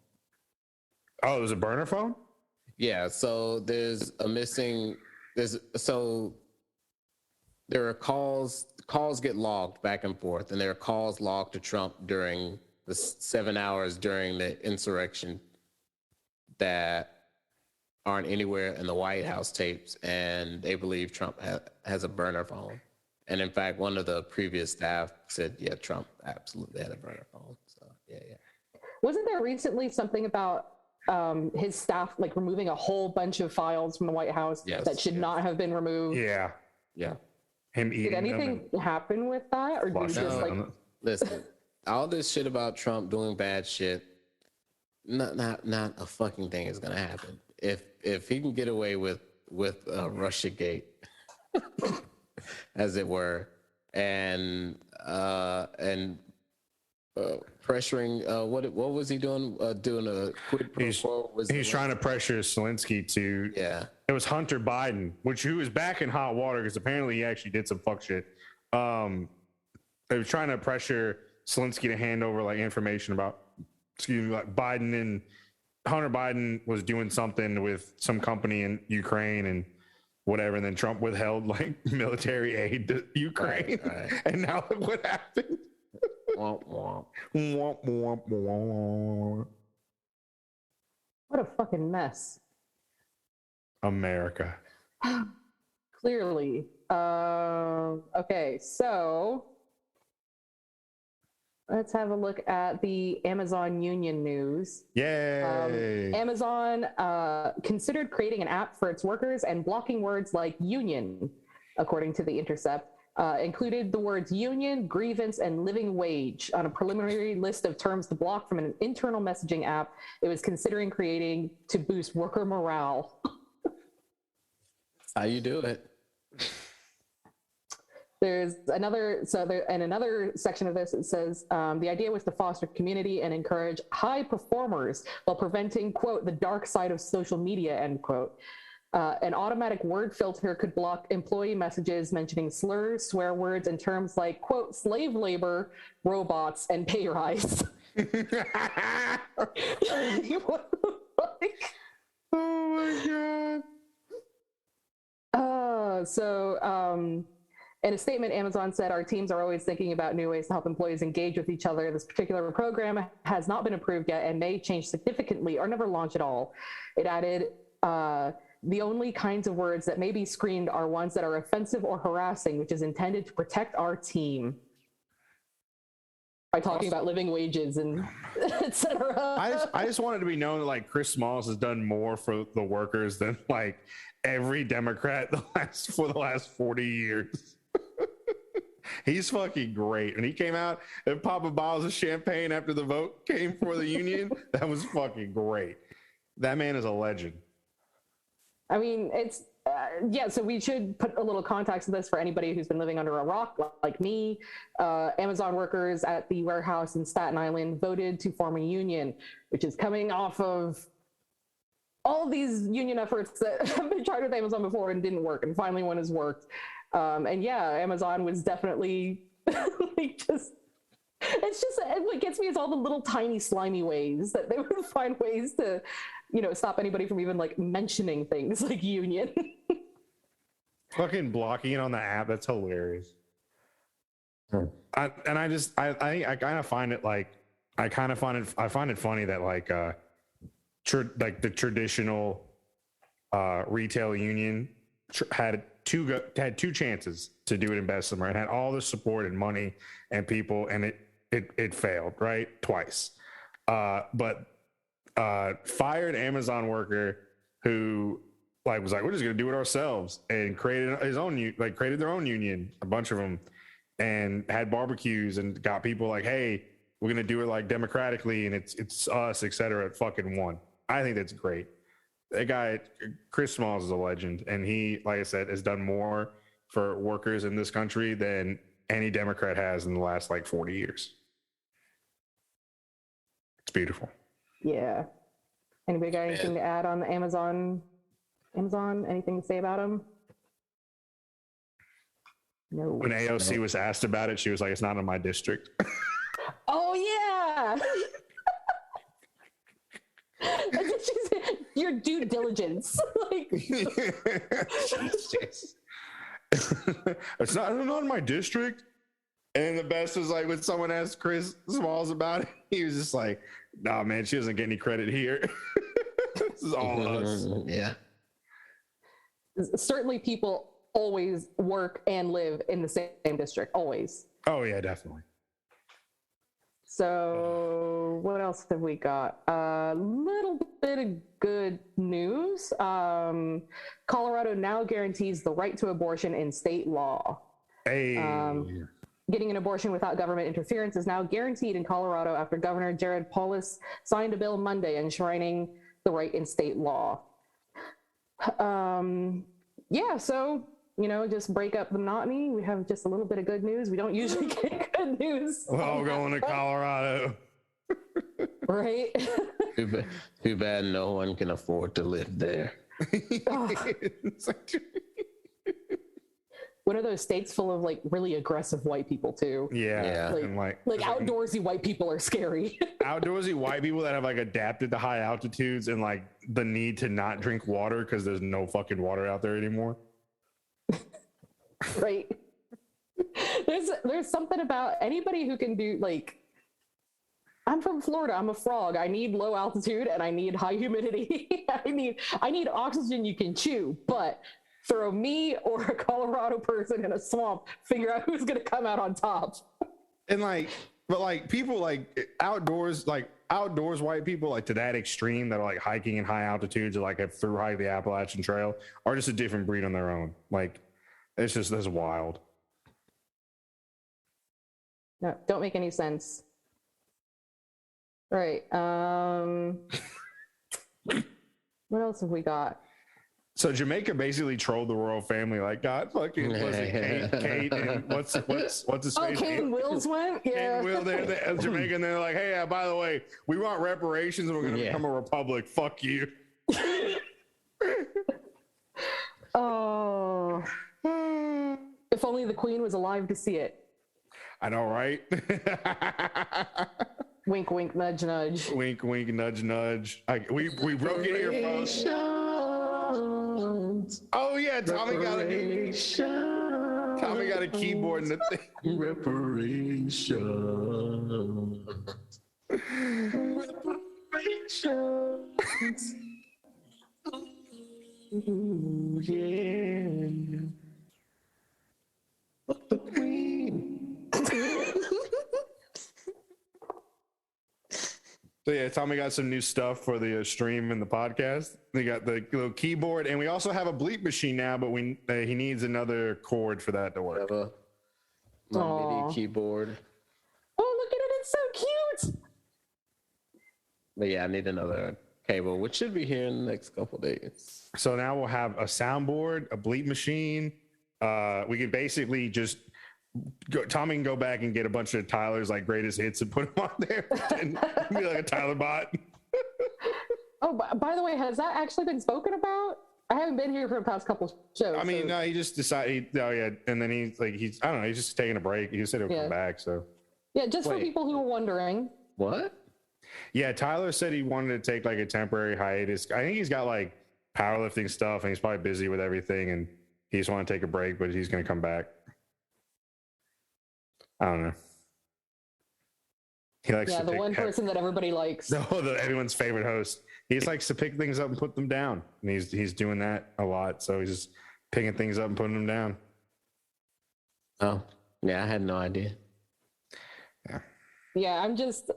Oh, it was a burner phone? Yeah, so there are calls get logged back and forth, and there are calls logged to Trump during the 7 hours during the insurrection that aren't anywhere in the White House tapes, and they believe Trump has a burner phone. And in fact, one of the previous staff said, yeah, Trump absolutely had a burner phone. So yeah. Wasn't there recently something about his staff like removing a whole bunch of files from the White House that should not have been removed? Yeah. Him eating. Did anything happen with that, or did he just like? Listen, all this shit about Trump doing bad shit, not a fucking thing is gonna happen. If he can get away with Russiagate, as it were, and pressuring what was he doing? Doing a quid pro quo? He's trying to pressure Zelensky to. Yeah. It was Hunter Biden, who was back in hot water because apparently he actually did some fuck shit. They were trying to pressure Zelensky to hand over like information about, Biden, and Hunter Biden was doing something with some company in Ukraine and whatever, and then Trump withheld like military aid to Ukraine, right. And now look what happened. Womp womp. Womp womp womp. What a fucking mess. America. Clearly. Okay, so let's have a look at the Amazon union news. Yay! Amazon considered creating an app for its workers and blocking words like union, according to The Intercept. Included the words union, grievance, and living wage on a preliminary list of terms to block from an internal messaging app it was considering creating to boost worker morale. How you do it? There's another section of this. It says the idea was to foster community and encourage high performers while preventing, quote, the dark side of social media, end quote. An automatic word filter could block employee messages mentioning slurs, swear words, and terms like, quote, slave labor, robots, and pay rise. What the fuck? Oh my god. In a statement, Amazon said, our teams are always thinking about new ways to help employees engage with each other. This particular program has not been approved yet and may change significantly or never launch at all. It added, the only kinds of words that may be screened are ones that are offensive or harassing, which is intended to protect our team. By talking about living wages and etc. I just wanted to be known that like Chris Smalls has done more for the workers than like every Democrat for the last 40 years. He's fucking great. And he came out and popping bottles of champagne after the vote came for the union. That was fucking great. That man is a legend. I mean, it's so we should put a little context to this for anybody who's been living under a rock like me. Amazon workers at the warehouse in Staten Island voted to form a union, which is coming off of all these union efforts that have been tried with Amazon before and didn't work, and finally one has worked. And yeah, Amazon was definitely like it's just what gets me is all the little tiny slimy ways that they would find ways to, stop anybody from even like mentioning things like union. Fucking blocking it on the app. That's hilarious. I kind of find it like, I find it funny that like, like the traditional retail union had two chances to do it in Bessemer and had all the support and money and people, and it failed, right? Twice. But fired Amazon worker who was like, we're just gonna do it ourselves, and created his own created their own union, a bunch of them, and had barbecues and got people like, hey, we're gonna do it like democratically, and it's us, etc. Fucking won. I think that's great. That guy, Chris Smalls, is a legend, and he, like I said, has done more for workers in this country than any Democrat has in the last 40 years. It's beautiful. Yeah. Anybody got anything to add on the Amazon? Anything to say about him? No. When AOC was asked about it, she was like, it's not in my district. Oh, yeah. Your due diligence. It's not in my district. And the best was when someone asked Chris Smalls about it, he was just like, nah, man, she doesn't get any credit here. This is all us. Yeah. Certainly people always work and live in the same district, always. Oh, yeah, definitely. So what else have we got? A little bit of good news. Colorado now guarantees the right to abortion in state law. Hey. Getting an abortion without government interference is now guaranteed in Colorado after Governor Jared Polis signed a bill Monday enshrining the right in state law. So, just break up the monotony. We have just a little bit of good news. We don't usually get good news. We're all going to Colorado. Right? Too bad no one can afford to live there. One of those states full of really aggressive white people too. Yeah. And outdoorsy white people are scary. Outdoorsy white people that have adapted to high altitudes and the need to not drink water because there's no fucking water out there anymore. Right. There's something about anybody who can do I'm from Florida. I'm a frog. I need low altitude and I need high humidity. I need oxygen you can chew, but throw me or a Colorado person in a swamp, figure out who's going to come out on top. And people outdoors white people to that extreme that are hiking in high altitudes or have through hike the Appalachian Trail are just a different breed on their own. That's wild. No, don't make any sense. All right. What else have we got? So Jamaica basically trolled the royal family. God fucking was it Kate and what's his face? Oh, Kate and Will's went? Yeah. Kate and Will, they're Jamaica, and they're like, hey, by the way, we want reparations and we're going to become a republic. Fuck you. Oh. If only the Queen was alive to see it. I know, right? Wink, wink, nudge, nudge. Wink, wink, nudge, nudge. We broke it here, folks. Oh yeah, Tommy got a keyboard in the thing. Reparations. Ooh, yeah. But the Queen. So yeah, Tommy got some new stuff for the stream and the podcast. They got the little keyboard, and we also have a bleep machine now, but he needs another cord for that to work. MIDI keyboard. Oh, look at it! It's so cute. But yeah, I need another cable, which should be here in the next couple days. So now we'll have a soundboard, a bleep machine. We can basically just Tommy can go back and get a bunch of Tyler's greatest hits and put them on there and be like a Tyler bot. Oh, by the way, has that actually been spoken about? I haven't been here for the past couple shows. I mean, no, he just decided. And then he's I don't know. He's just taking a break. He said he'll come back. So yeah, just for people who are wondering. What? Yeah, Tyler said he wanted to take a temporary hiatus. I think he's got powerlifting stuff, and he's probably busy with everything, and he just want to take a break, but he's going to come back. I don't know. He likes the one person that everybody likes. No, everyone's favorite host. He just likes to pick things up and put them down, and he's doing that a lot. So he's just picking things up and putting them down. Oh, yeah, I had no idea. Yeah. Yeah, I'm just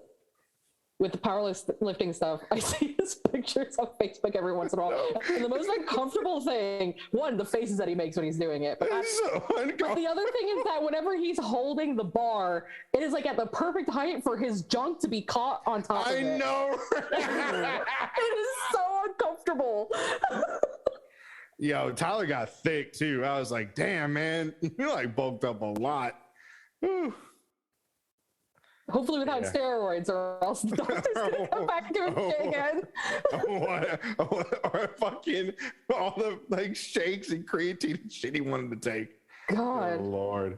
with the powerlifting stuff. I see his pictures on Facebook every once in a while. And the most uncomfortable thing, one, the faces that he makes when he's doing it. But the other thing is that whenever he's holding the bar, it is like at the perfect height for his junk to be caught on top of it. I know. It is so uncomfortable. Yo, Tyler got thick too. I was like, damn, man, you like bulked up a lot. Whew. Hopefully without steroids, or else the doctor's gonna come back and do it again. Or fucking all the like shakes and creatine and shit he wanted to take. God. Oh, Lord.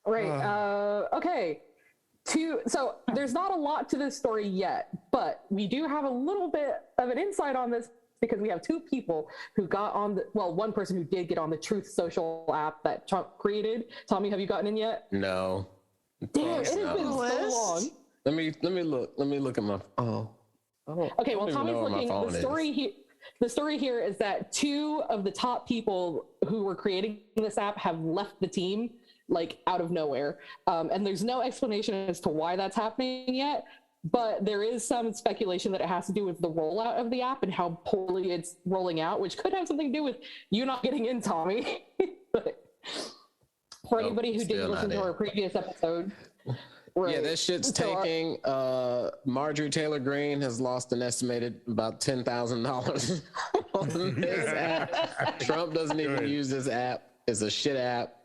Right. Okay. So there's not a lot to this story yet, but we do have a little bit of an insight on this because we have two people who got on one person who did get on the Truth Social app that Trump created. Tommy, have you gotten in yet? No. Damn, it has been so long. Let me look at my Okay, well, Tommy's looking. The story here is that two of the top people who were creating this app have left the team, like out of nowhere. And there's no explanation as to why that's happening yet. But there is some speculation that it has to do with the rollout of the app and how poorly it's rolling out, which could have something to do with you not getting in, Tommy. But for anybody who didn't listen to our previous episode. Right. Yeah, that shit's taking. Marjorie Taylor Greene has lost an estimated about $10,000 on this app. Trump doesn't even use this app. It's a shit app.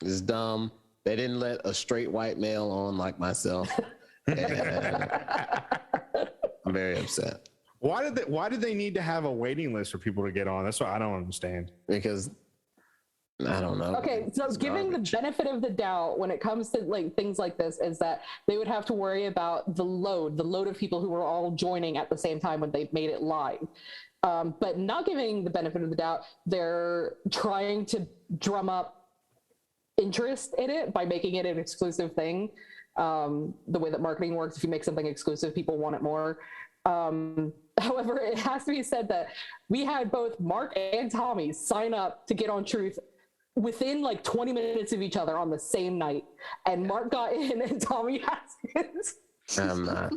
It's dumb. They didn't let a straight white male on like myself. And I'm very upset. Why did they need to have a waiting list for people to get on? That's what I don't understand. Because I don't know. Okay, so giving the benefit of the doubt when it comes to like things like this is that they would have to worry about the load of people who were all joining at the same time when they made it live. But not giving the benefit of the doubt, they're trying to drum up interest in it by making it an exclusive thing. The way that marketing works, if you make something exclusive, people want it more. However, it has to be said that we had both Mark and Tommy sign up to get on Truth within like 20 minutes of each other on the same night. And Mark got in and Tommy hasn't. I'm not.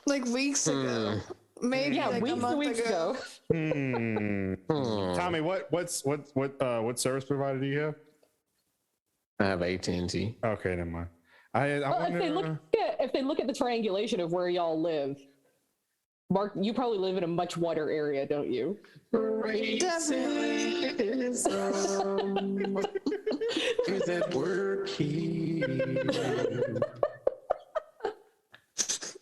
Like weeks ago. Maybe like weeks a month and weeks ago. Tommy, what service provider do you have? I have AT&T. Okay, never mind. If they look at the triangulation of where y'all live, Mark, you probably live in a much wider area, don't you? Definitely. Is it working?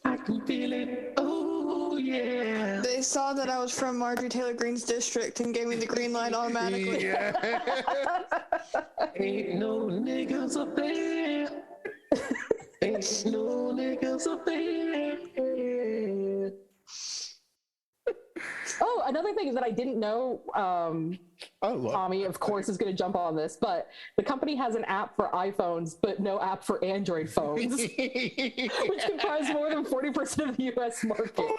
I can feel it. Oh yeah. They saw that I was from Marjorie Taylor Greene's district and gave me the green light automatically. Yeah. Ain't no niggas up there. Ain't no niggas up there. Oh, another thing is that I didn't know, Tommy, of course, is going to jump on this, but the company has an app for iPhones, but no app for Android phones, which comprise more than 40% of the U.S. market. Oh,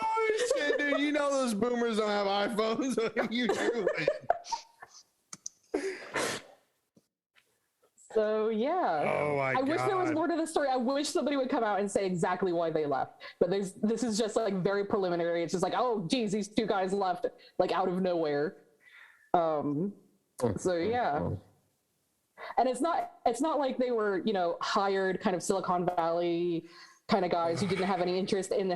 shit, dude. You know those boomers don't have iPhones. You do it. So, yeah. Oh, my God. I wish there was more to the story. I wish somebody would come out and say exactly why they left. But this is just like very preliminary. It's just like, oh, geez, these two guys left like out of nowhere. So, yeah. And it's not like they were, hired kind of Silicon Valley kind of guys who didn't have any interest in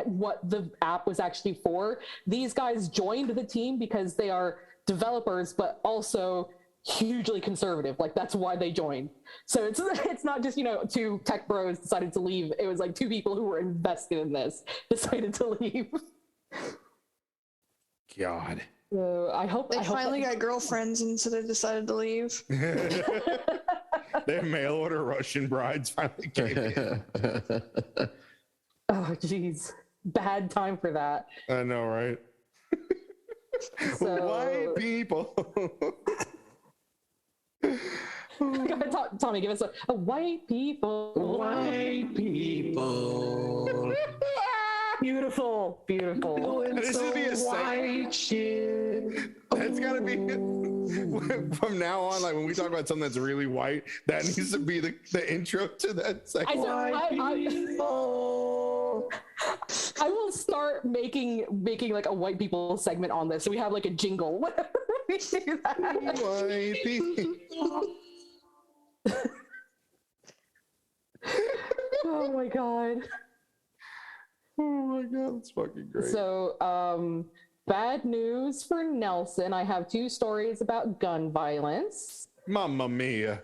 what the app was actually for. These guys joined the team because they are developers, but also hugely conservative. Like that's why they joined. So it's not just two tech bros decided to leave. It was like two people who were invested in this decided to leave. God. So I hope they finally got girlfriends, and so they decided to leave. Their mail order Russian brides finally came in. Oh, jeez, bad time for that. I know, right? So... White people. Tommy, give us a white people. White people. Beautiful. This should be a white shit. That's gotta be. from now on, like when we talk about something that's really white, that needs to be the intro to that segment. I will start making like a white people segment on this. So we have like a jingle. Whenever we do that. White people. Oh my god. Oh my god, that's fucking great. So, bad news for Nelson. I have 2 stories about gun violence. Mamma mia.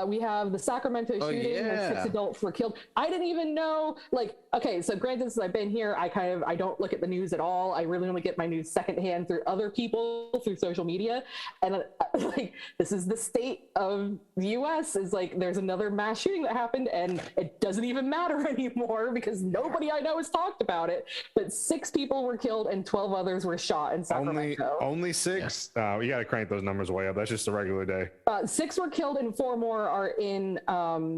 We have the Sacramento shooting where 6 adults were killed. I didn't even know, like, okay, so granted, since I've been here, I don't look at the news at all. I really only get my news secondhand through other people, through social media. And like, this is the state of the US, is like, there's another mass shooting that happened and it doesn't even matter anymore because nobody I know has talked about it. But 6 people were killed and 12 others were shot in Sacramento. Only 6? Yeah. You got to crank those numbers way up. That's just a regular day. 6 were killed and 4 more are in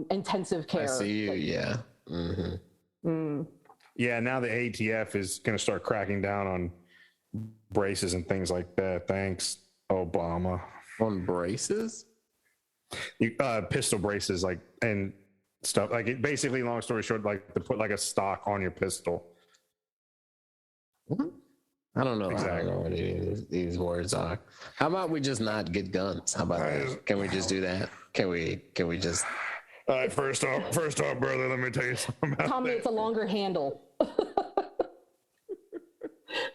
intensive care. ICU, yeah. Mm-hmm. Yeah, now the ATF is going to start cracking down on braces and things like that. Thanks, Obama. On braces? Pistol braces, like, and stuff. Like, it basically, long story short, like to put like a stock on your pistol. I don't know. Exactly. I don't know what these words are. How about we just not get guns? How about that? Can we just do that? Can we just? All right, first off, brother, let me tell you something about Tommy, that. it's a longer handle.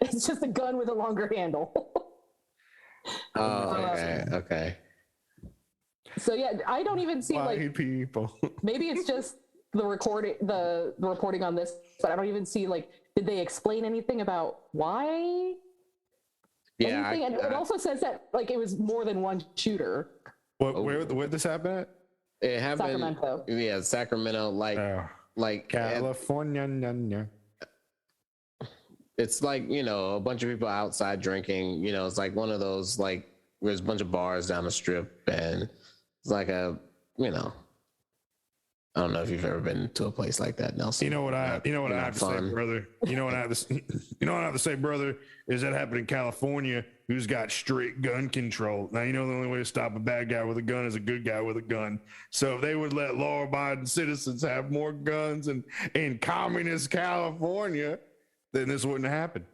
It's just a gun with a longer handle. Oh, okay. So yeah, I don't even see White people. Maybe it's just the reporting on this, but I don't even see like, did they explain anything about why? Yeah, and it also says that like it was more than one shooter. Where this happened at? It happened. Sacramento. Yeah, Sacramento. Like California. It's like, a bunch of people outside drinking. It's like one of those, like, there's a bunch of bars down the strip, and it's like a, I don't know if you've ever been to a place like that, Nelson. You know what I have to say, brother. You know what I have to say, brother, is that happened in California, who's got strict gun control. Now, the only way to stop a bad guy with a gun is a good guy with a gun. So if they would let law-abiding citizens have more guns in communist California, then this wouldn't happen.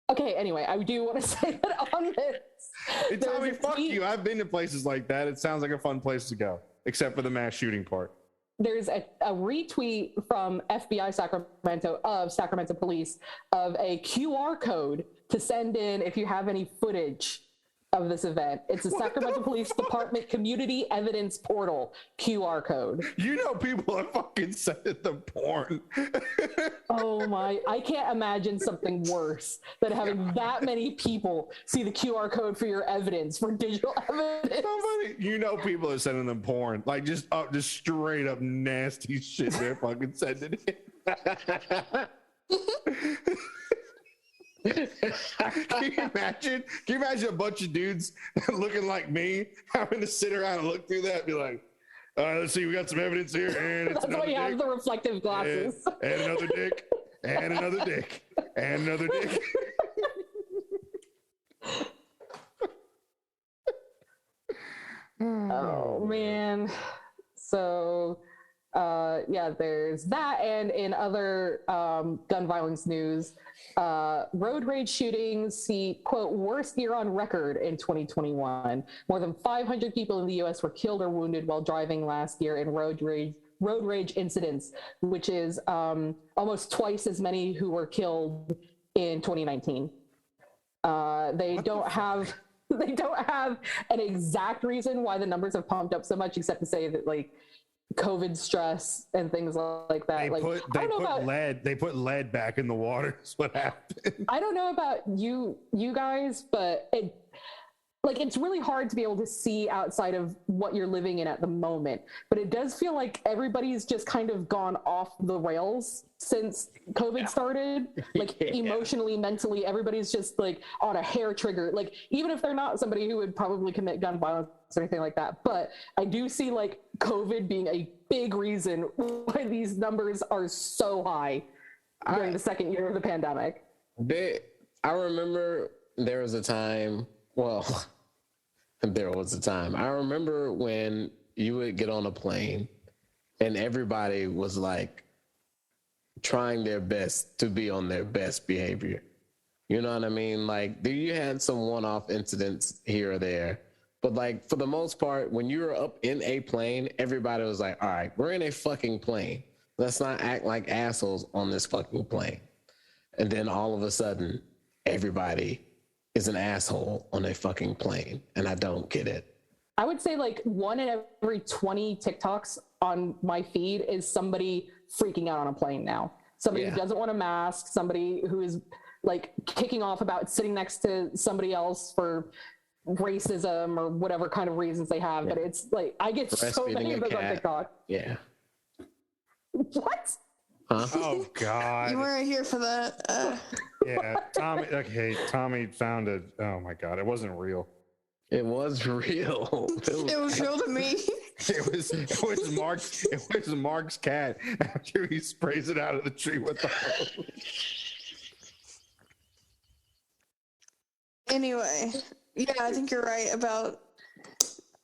Okay, anyway, I do want to say that on this. Tommy, fuck you. I've been to places like that. It sounds like a fun place to go, except for the mass shooting part. There's a retweet from FBI Sacramento Police of a QR code to send in if you have any footage of this event. It's a Sacramento Police Department Community Evidence Portal QR code. People are fucking sending them porn. Oh my, I can't imagine something worse than having that many people see the QR code for your evidence, for digital evidence. People are sending them porn. Like just straight up nasty shit they're fucking sending in. Can you imagine a bunch of dudes looking like me having to sit around and look through that and be like, all right, let's see, we got some evidence here, and it's that's why you have the reflective glasses. And another dick, and another dick, and another dick. Oh man. So there's that. And in other gun violence news, road rage shootings see, quote, worst year on record in 2021. More than 500 people in the U.S. were killed or wounded while driving last year in road rage incidents, which is almost twice as many who were killed in 2019. They don't have an exact reason why the numbers have pumped up so much, except to say that like COVID stress and things like that. They put lead back in the water. That's what happened. I don't know about you guys, but it's really hard to be able to see outside of what you're living in at the moment. But it does feel like everybody's just kind of gone off the rails since COVID started. Like emotionally, mentally, everybody's just like on a hair trigger. Like even if they're not somebody who would probably commit gun violence or anything like that. But I do see like COVID being a big reason why these numbers are so high during the second year of the pandemic. I remember there was a time Well, there was a time. I remember when you would get on a plane and everybody was like trying their best to be on their best behavior. You know what I mean? Like, you had some one-off incidents here or there, but like for the most part, when you were up in a plane, everybody was like, all right, we're in a fucking plane. Let's not act like assholes on this fucking plane. And then all of a sudden, everybody is an asshole on a fucking plane. And I don't get it. I would say like 1 in every 20 TikToks on my feed is somebody freaking out on a plane now. Somebody who doesn't want a mask, somebody who is like kicking off about sitting next to somebody else for racism or whatever kind of reasons they have. But it's like, I get so many of those on TikTok. Yeah. What? Huh? Oh God! You weren't here for that. Yeah, Tommy. Okay, Tommy found it. Oh my God! It wasn't real. It was real. It was real to me. It was Mark's cat after he sprays it out of the tree with the hose. Anyway, yeah, I think you're right about,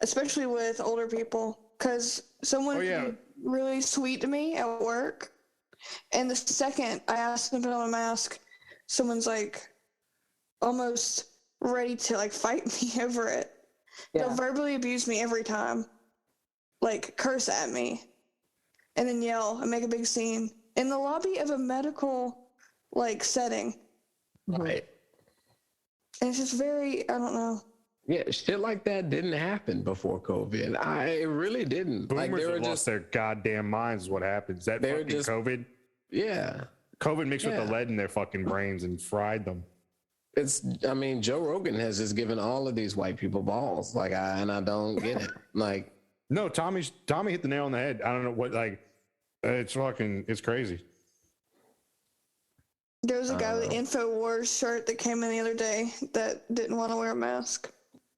especially with older people, because someone was really sweet to me at work, and the second I asked them to put on a mask, someone's like almost ready to like fight me over it. They'll verbally abuse me every time, like curse at me, and then yell and make a big scene in the lobby of a medical like setting. Right. And it's just very, I don't know. Yeah, shit like that didn't happen before COVID. It really didn't. Boomers like, they were have lost their goddamn minds. Is what happens? That fucking COVID. Yeah. COVID mixed with the lead in their fucking brains and fried them. I mean, Joe Rogan has just given all of these white people balls. Like, I don't get it. Like, no, Tommy hit the nail on the head. I don't know what, like, it's crazy. There was a guy with an InfoWars shirt that came in the other day that didn't want to wear a mask.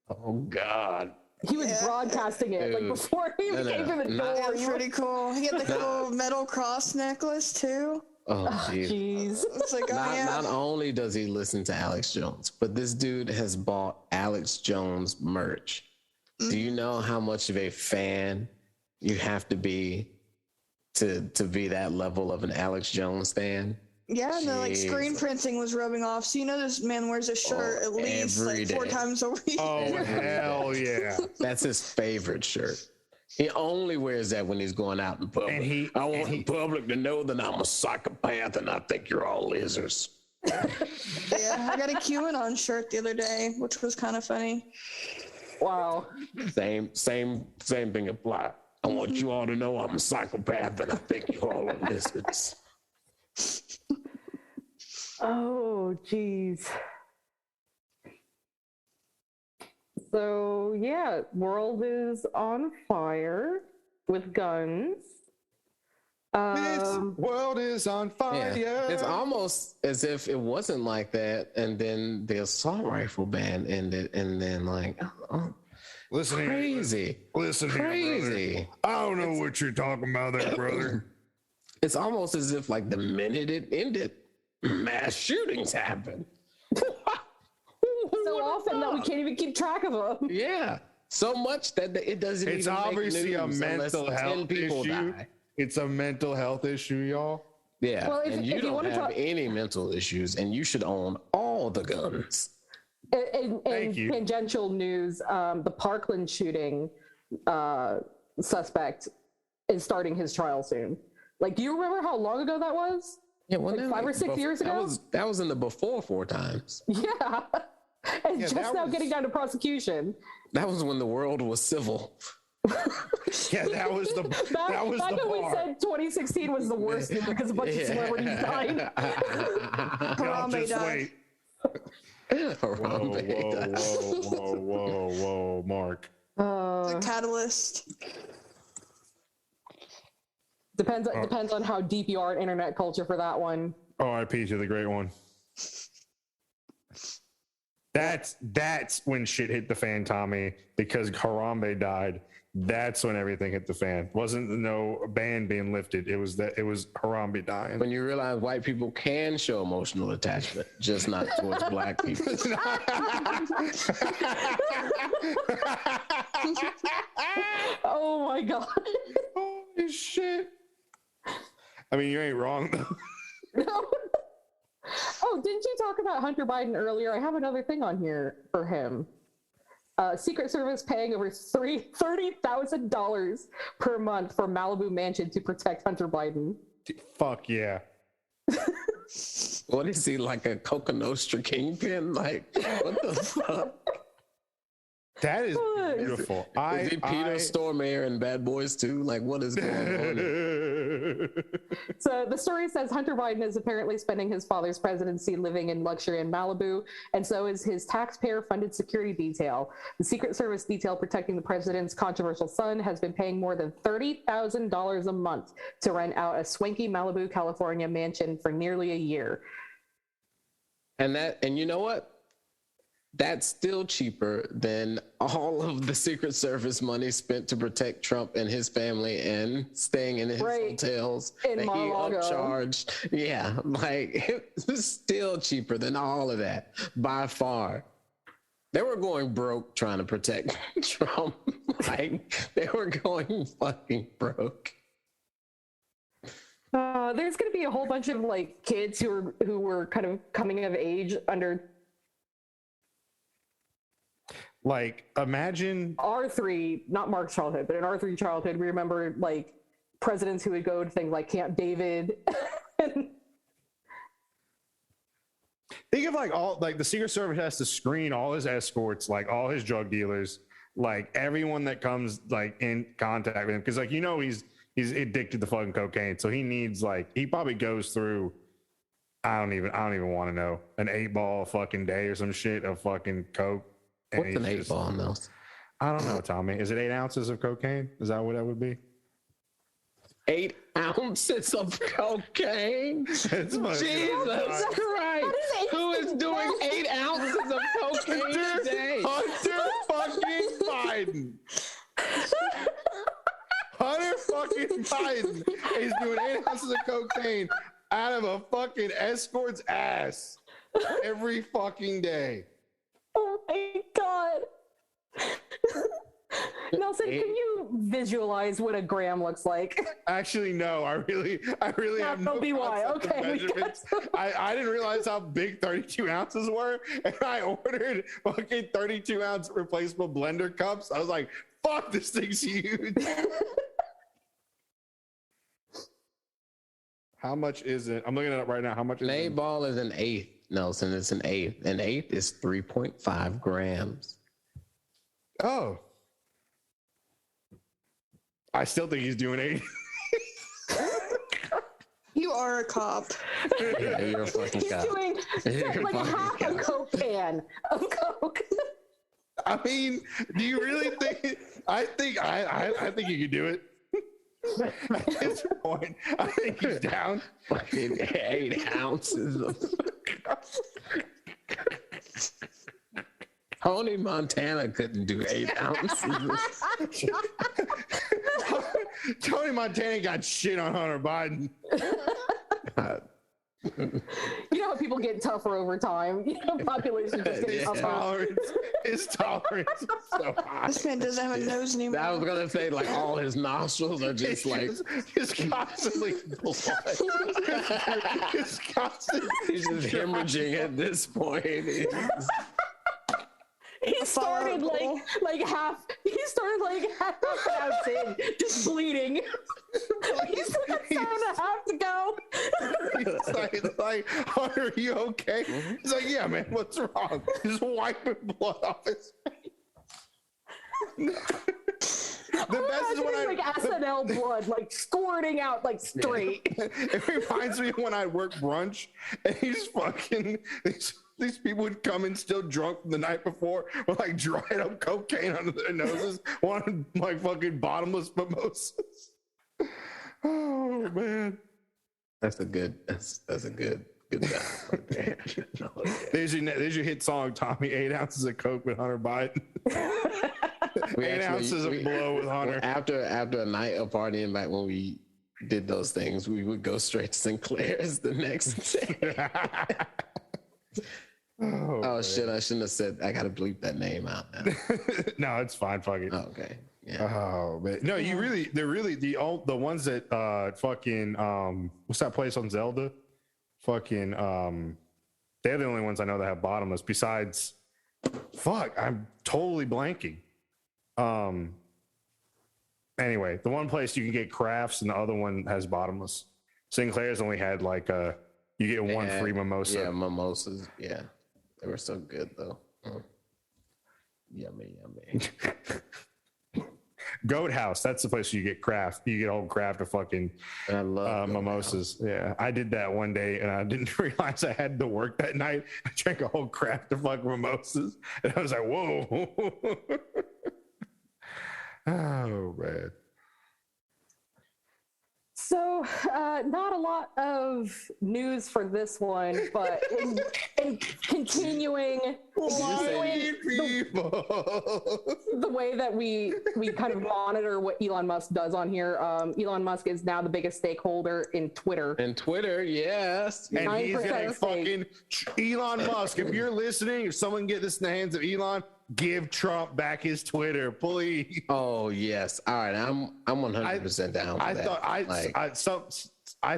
Oh God. He was broadcasting it like before he even came in the door. That was pretty cool. He had the cool metal cross necklace too. Oh jeez. It's like, not only does he listen to Alex Jones, but this dude has bought Alex Jones merch. Do you know how much of a fan you have to be to be that level of an Alex Jones fan? Yeah, no, like screen printing was rubbing off. So you know this man wears a shirt at least like 4 times a week. Oh hell yeah! That's his favorite shirt. He only wears that when he's going out in public. I want the public to know that I'm a psychopath and I think you're all losers. Yeah, I got a QAnon shirt the other day, which was kind of funny. Wow. Same thing apply. I want you all to know I'm a psychopath and I think you're all lizards. Oh, geez. So, yeah, world is on fire with guns. This world is on fire. Yeah. It's almost as if it wasn't like that, and then the assault rifle ban ended, and then like, listen crazy. Listen crazy. Here, I don't know what you're talking about there, brother. It's almost as if like the minute it ended, mass shootings happen. So often that we can't even keep track of them. Yeah, so much that it doesn't. It's even obviously make a news mental health issue. Die. It's a mental health issue, y'all. Yeah, well, and you don't have any mental issues, and you should own all the guns. In tangential news, the Parkland shooting suspect is starting his trial soon. Like, do you remember how long ago that was? Yeah, well, like 5 or 6 years ago? That was in the before 4 times. Yeah. And just now getting down to prosecution. That was when the world was civil. Yeah, that was the back when we said 2016 was the worst year because a bunch of celebrities died. Harambe died. Whoa, Mark. The catalyst. Depends on how deep you are in internet culture for that one. R.I.P. to the great one. That's when shit hit the fan, Tommy, because Harambe died. That's when everything hit the fan. Wasn't no ban being lifted. It was Harambe dying. When you realize white people can show emotional attachment, just not towards black people. Oh my god. Holy shit. I mean, you ain't wrong though. No. Oh, didn't you talk about Hunter Biden earlier? I have another thing on here for him. Secret Service paying over $30,000 per month for Malibu mansion to protect Hunter Biden. Fuck yeah. What is he, like a Coca Nostra kingpin? Like, what the fuck? That is beautiful. Is he Peter Stormare in Bad Boys 2? Like, what is going on? So the story says Hunter Biden is apparently spending his father's presidency living in luxury in Malibu, and so is his taxpayer-funded security detail. The Secret Service detail protecting the president's controversial son has been paying more than $30,000 a month to rent out a swanky Malibu, California mansion for nearly a year. And you know what? That's still cheaper than all of the Secret Service money spent to protect Trump and his family and staying in his hotels in that Mar-a-Lago. He upcharged. Yeah, like it's still cheaper than all of that by far. They were going broke trying to protect Trump. Like they were going fucking broke. There's going to be a whole bunch of like kids who were kind of coming of age under. Like, imagine R3, not Mark's childhood, but in R3 childhood, we remember like presidents who would go to things like Camp David. Think of like all like the Secret Service has to screen all his escorts, like all his drug dealers, like everyone that comes like in contact with him, because like he's addicted to fucking cocaine, so he needs like he probably goes through I don't even want to know an 8-ball fucking day or some shit of fucking coke. What's an 8-ball, Mills? I don't know, Tommy. Is it 8 ounces of cocaine? Is that what that would be? 8 ounces of cocaine? Jesus Christ! Who is doing 8 ounces of cocaine today? Hunter fucking Biden. Hunter fucking Biden is doing 8 ounces of cocaine out of a fucking escort's ass every fucking day. Oh my god. Nelson, can you visualize what a gram looks like? Actually, no. I really have no concept of measurements. I didn't realize how big 32 ounces were, and I ordered fucking 32-ounce replaceable blender cups. I was like, fuck, this thing's huge. How much is it? I'm looking it up right now. How much is an it? 8-ball is an eighth, Nelson. It's an eighth. An eighth is 3.5 grams. Oh. I still think he's doing 8. You are a cop. Yeah, you're a fucking He's cop. doing like half a Coke can of Coke. I mean, do you really think? I think you could do it. At this point, I think he's down. Fucking 8 ounces of. Tony Montana couldn't do 8 ounces. Tony Montana got shit on Hunter Biden. You know how people get tougher over time. Population just gets tougher. His tolerance is so high. This man doesn't have a nose anymore. I was gonna say, like, all his nostrils are just like He's constantly blood. He's constantly. he's just hemorrhaging at this point. He started like half an ounce in, just bleeding. He's got 7.5 to go. He's like, Hunter, are you okay? He's like, yeah, man, what's wrong? Just wiping blood off his face. The best is when like SNL blood, like squirting out like straight. It reminds me of when I worked brunch and these people would come in still drunk from the night before with like dried up cocaine under their noses, wanting like fucking bottomless mimosas. Oh man, That's a good job right there. There's your hit song, Tommy. 8 ounces of coke with Hunter Biden. 8 ounces of blow with Hunter. After a night of partying back when we did those things, we would go straight to Sinclair's the next day. Oh shit! I shouldn't have said. I gotta bleep that name out now. No, it's fine. Fuck it. Oh, okay. Yeah. Oh man, no, they're really the ones that fucking what's that place on Zelda? Fucking they're the only ones I know that have bottomless. Besides, fuck, I'm totally blanking. Anyway, the one place you can get crafts and the other one has bottomless. Sinclair's only had like you get one free mimosa. Yeah, mimosas. Yeah, they were so good though. Yummy. Goat House, that's the place you get craft. You get a whole craft of fucking I love mimosas. Yeah, I did that one day and I didn't realize I had to work that night. I drank a whole craft of fucking mimosas and I was like, whoa. Oh man. So, not a lot of news for this one, but in continuing the way that we kind of monitor what Elon Musk does on here. Elon Musk is now the biggest stakeholder in Twitter. Yes. And he's getting fucking Elon Musk. If you're listening, if someone get this in the hands of Elon, give Trump back his Twitter, please. Oh yes. All right. I'm 100% down. I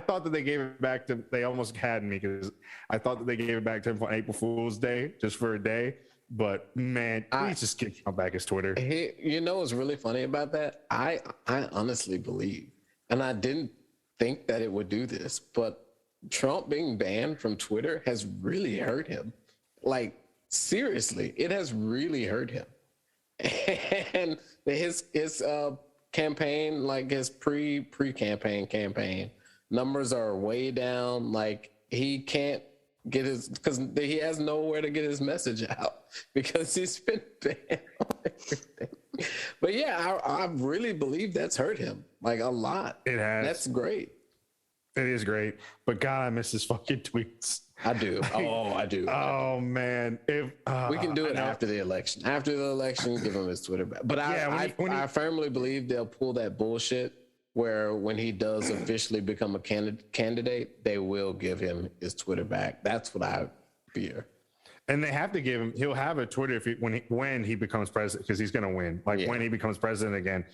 thought that they gave it back to. They almost had me because I thought that they gave it back to him for April Fool's Day, just for a day. But man, please just give Trump back his Twitter. You know what's really funny about that? I honestly believe, and I didn't think that it would do this, but Trump being banned from Twitter has really hurt him. Like, seriously, it has really hurt him. And his campaign, like his pre-campaign numbers are way down. Like, he can't get his, because he has nowhere to get his message out because he's been banned on everything. But yeah, I really believe that's hurt him like a lot. It has. That's great. It is great, but God, I miss his fucking tweets. I do. I do. Oh man, if we can do it after the election. After the election, give him his Twitter back. But I firmly believe they'll pull that bullshit where when he does officially become a candidate, they will give him his Twitter back. That's what I fear. And they have to give him. He'll have a Twitter when he becomes president, because he's going to win. When he becomes president again,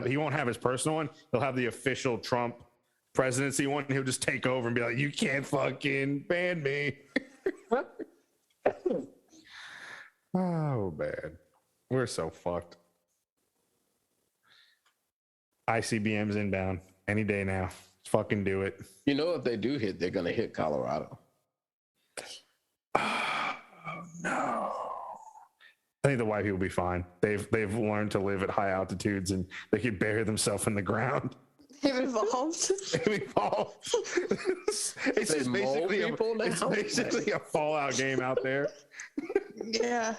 he won't have his personal one. He'll have the official Trump presidency one. He'll just take over and be like, "You can't fucking ban me." Oh man, we're so fucked. ICBM's inbound any day now. Let's fucking do it. You know, if they do hit, they're gonna hit Colorado. Oh no. I think the white people will be fine. They've learned to live at high altitudes and they can bury themselves in the ground. They've evolved. It's just basically a Fallout game out there. Yeah.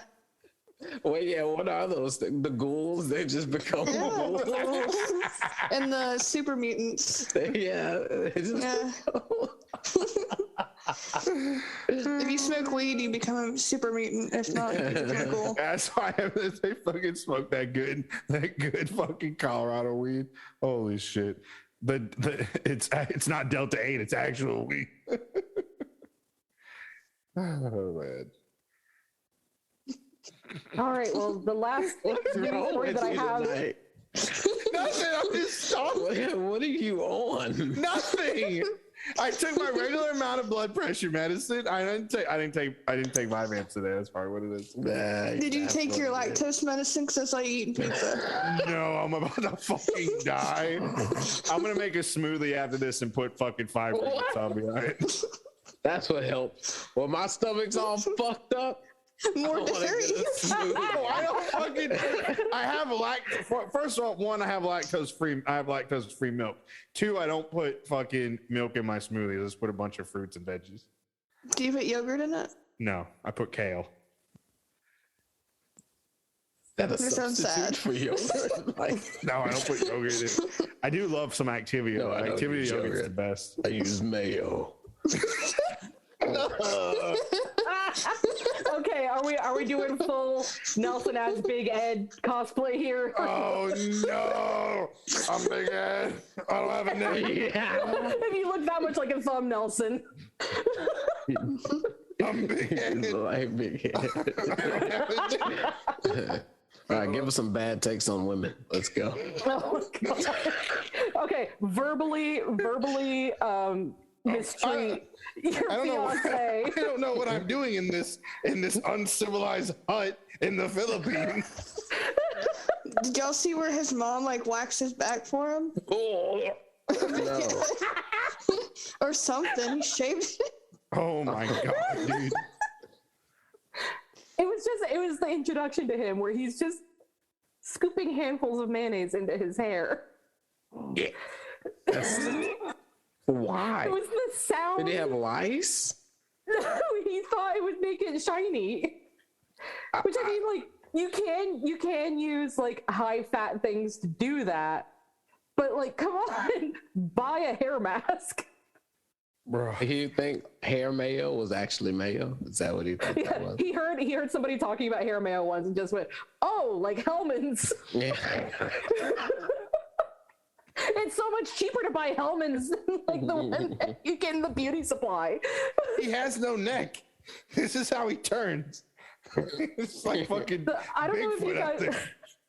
Well, yeah, what are those? The ghouls? They just become ghouls. And the super mutants. Yeah. If you smoke weed, you become a super mutant. If not, you become a ghoul. That's why they fucking smoke that good fucking Colorado weed. Holy shit. It's not Delta 8, it's actual weed. Oh man. All right. Well, the last story that I have. Nothing. I'm just talking. What are you on? Nothing. I took my regular amount of blood pressure medicine. I didn't take Vyvanse today. That's probably what it is. Did you take your lactose medicine? Because that's why you eating pizza. No, I'm about to fucking die. I'm gonna make a smoothie after this and put fucking 5 grams. I'll be all right. That's what helps. Well, my stomach's all fucked up. More dairy. I have lactose. First of all, one, I have lactose free milk. 2, I don't put fucking milk in my smoothie. I just put a bunch of fruits and veggies. Do you put yogurt in it? No, I put kale. That sounds sad for yogurt. No, I don't put yogurt in it. I do love some Activia. No, Activia yogurt is the best. I use mayo. Okay, are Are we doing full Nelson as Big Ed cosplay here? Oh no! I'm Big Ed. I don't have a name. If you look that much like a thumb, Nelson. I'm Big Ed. Like Big Ed. All right, give us some bad takes on women. Let's go. Oh, God. Okay, verbally, mistreat your I fiance. don't know what I'm doing in this uncivilized hut in the Philippines. Did y'all see where his mom like waxed his back for him? Oh no! Or something? He shaved it. Oh my god, dude! It was the introduction to him where he's just scooping handfuls of mayonnaise into his hair. Yeah. Why? It was the sound. Did he have lice? No, he thought it would make it shiny. Which I mean, like, you can use like high fat things to do that, but like, come on, buy a hair mask. Bro, He think hair mayo was actually mayo? Is that what he thought that was? He heard somebody talking about hair mayo once and just went, "Oh, like Hellman's." Yeah. It's so much cheaper to buy Hellman's than like the one that you get in the beauty supply. he has no neck. This is how he turns. It's like fucking I don't know if you Bigfoot out guys. there.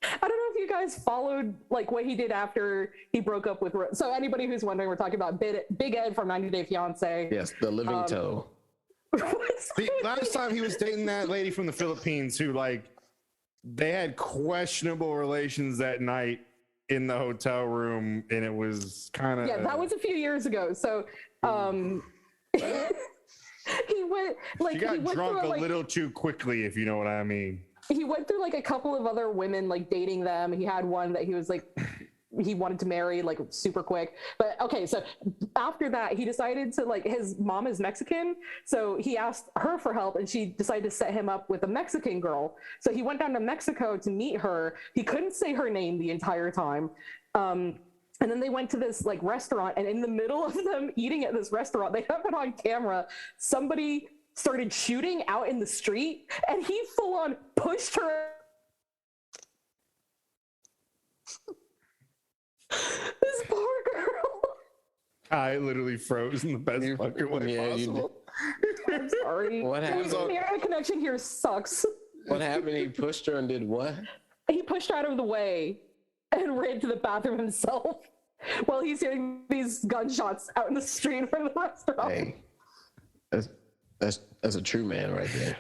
I don't know if you guys followed like what he did after he broke up with. So anybody who's wondering, we're talking about Big Ed from 90 Day Fiance. Yes, the living toe. The last time he was dating that lady from the Philippines who like they had questionable relations that night in the hotel room, and it was kind of Yeah, that was a few years ago. So he went like she got he went drunk through, a little too quickly, if you know what I mean. He went through like a couple of other women, like dating them. He had one that he was like he wanted to marry like super quick. But okay, so after that he decided to like, his mom is Mexican, so he asked her for help and she decided to set him up with a Mexican girl. So he went down to Mexico to meet her. He couldn't say her name the entire time. And then they went to this like restaurant, and in the middle of them eating at this restaurant, they have it on camera, somebody started shooting out in the street and he full on pushed her. This poor girl. I literally froze in the best fucking way possible. I'm sorry. What happened? The internet connection here sucks. What happened? He pushed her and did what? He pushed her out of the way and ran to the bathroom himself while he's hearing these gunshots out in the street from the restaurant. Hey, that's a true man right there.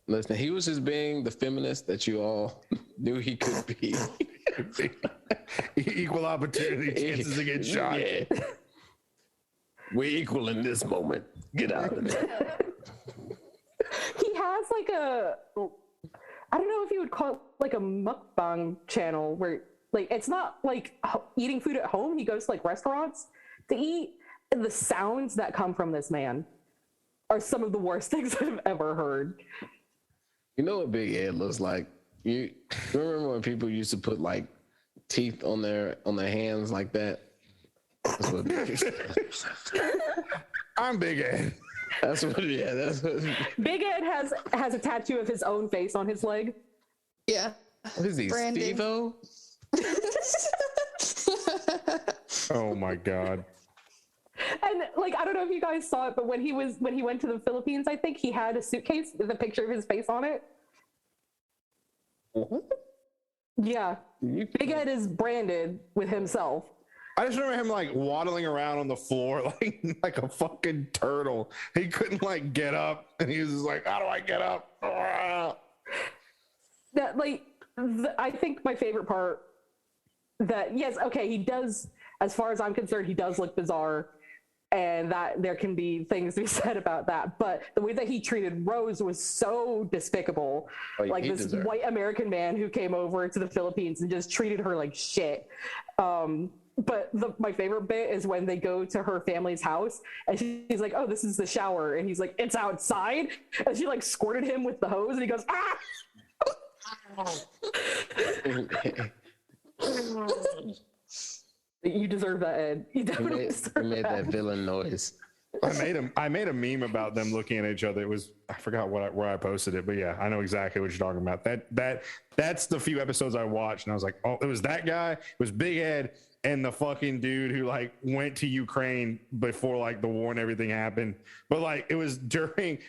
Listen, he was just being the feminist that you all knew he could be. Equal opportunity chances to get shot. Yeah. We're equal in this moment. Get out of there. He has like a, I don't know if you would call it like a mukbang channel where like it's not like eating food at home. He goes to like restaurants to eat, and the sounds that come from this man are some of the worst things I've ever heard. You know what Big Ed looks like? You remember when people used to put like teeth on their hands like that? That's what I'm Big Ed. That's what. Yeah, that's what. Big Ed has a tattoo of his own face on his leg. Yeah. What is he, Brandon. Steve-O? Oh my god. And like, I don't know if you guys saw it, but when he went to the Philippines, I think he had a suitcase with a picture of his face on it. Yeah. Big Ed is branded with himself. I just remember him like waddling around on the floor like a fucking turtle. He couldn't like get up, and he was just like, "How do I get up?" That like, I think my favorite part that yes, okay, he does. As far as I'm concerned, he does look bizarre, and that there can be things to be said about that. But the way that he treated Rose was so despicable. Oh, like this white American man who came over to the Philippines and just treated her like shit. But my favorite bit is when they go to her family's house and she's like, "Oh, this is the shower," and he's like, "It's outside," and she like squirted him with the hose, and he goes, "Ah!" You deserve that, Ed. You definitely deserve made that villain noise. I made a meme about them looking at each other. It was, I forgot where I posted it, but yeah, I know exactly what you're talking about. That's the few episodes I watched, and I was like, oh, it was that guy. It was Big Ed and the fucking dude who like went to Ukraine before like the war and everything happened. But like it was between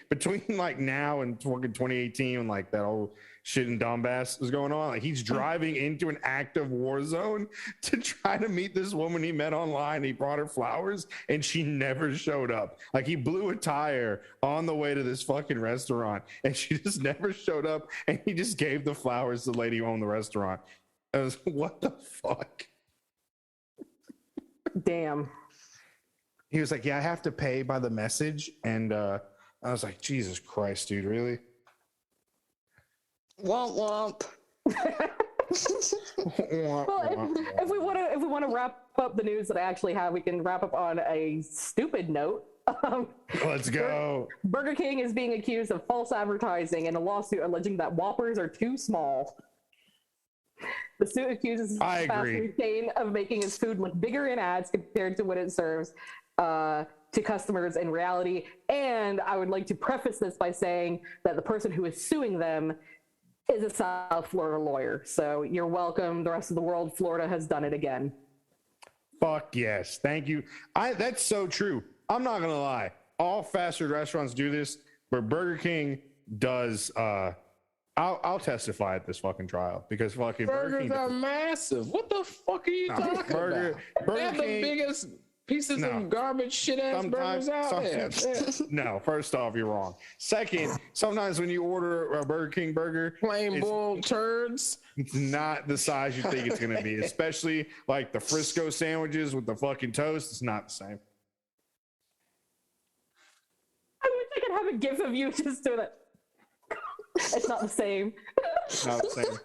like now and fucking 2018 when like that whole shit in Donbass was going on. Like he's driving into an active war zone to try to meet this woman he met online. He brought her flowers and she never showed up. Like he blew a tire on the way to this fucking restaurant and she just never showed up. And he just gave the flowers to the lady who owned the restaurant. I was, what the fuck? Damn. He was like, yeah, I have to pay by the message. And I was like, Jesus Christ, dude, really? Womp womp. Well, if we want to wrap up the news that I actually have, we can wrap up on a stupid note. Let's go. Burger King is being accused of false advertising in a lawsuit alleging that Whoppers are too small. The suit accuses the fast food chain of making its food look bigger in ads compared to what it serves to customers in reality. And I would like to preface this by saying that the person who is suing them is a South Florida lawyer. So you're welcome. The rest of the world, Florida has done it again. Fuck yes. Thank you. That's so true. I'm not going to lie. All fast food restaurants do this, but Burger King does. I'll testify at this fucking trial because fucking burgers are massive. What the fuck are you talking about? Burger They're the biggest pieces of garbage shit ass burgers out there. No, first off, you're wrong. Second, sometimes when you order a Burger King burger, plain boiled turds, it's not the size you think it's gonna be. Especially like the Frisco sandwiches with the fucking toast. It's not the same. I wish I could have a gif of you just doing it. It's not the same. It's not the same.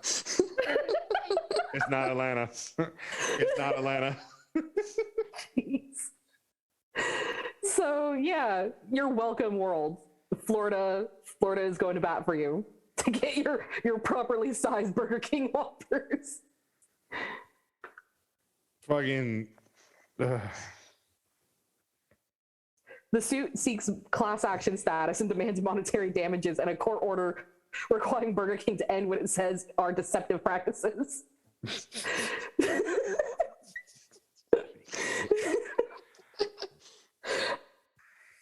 It's not Atlanta. It's not Atlanta. Jeez. So yeah, you're welcome, world. Florida is going to bat for you to get your properly sized Burger King Whoppers. Fucking. The suit seeks class action status and demands monetary damages and a court order requiring Burger King to end what it says are deceptive practices.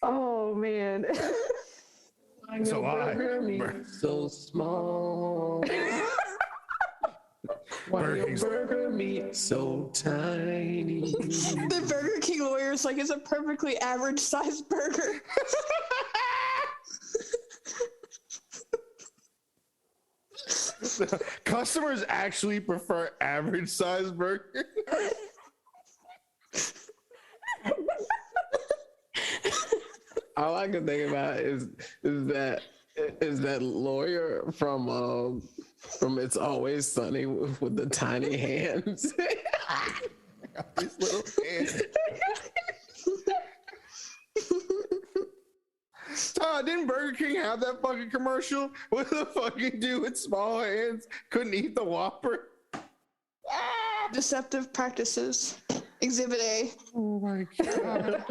Oh man. So so small. Why your burger meat so tiny? The Burger King lawyer's like, it's a perfectly average sized burger. Customers actually prefer average sized burger. All I can think about is that lawyer from It's Always Sunny with the tiny hands. These little hands. Didn't Burger King have that fucking commercial with the fucking dude with small hands couldn't eat the Whopper? Deceptive practices. Exhibit A. Oh my god.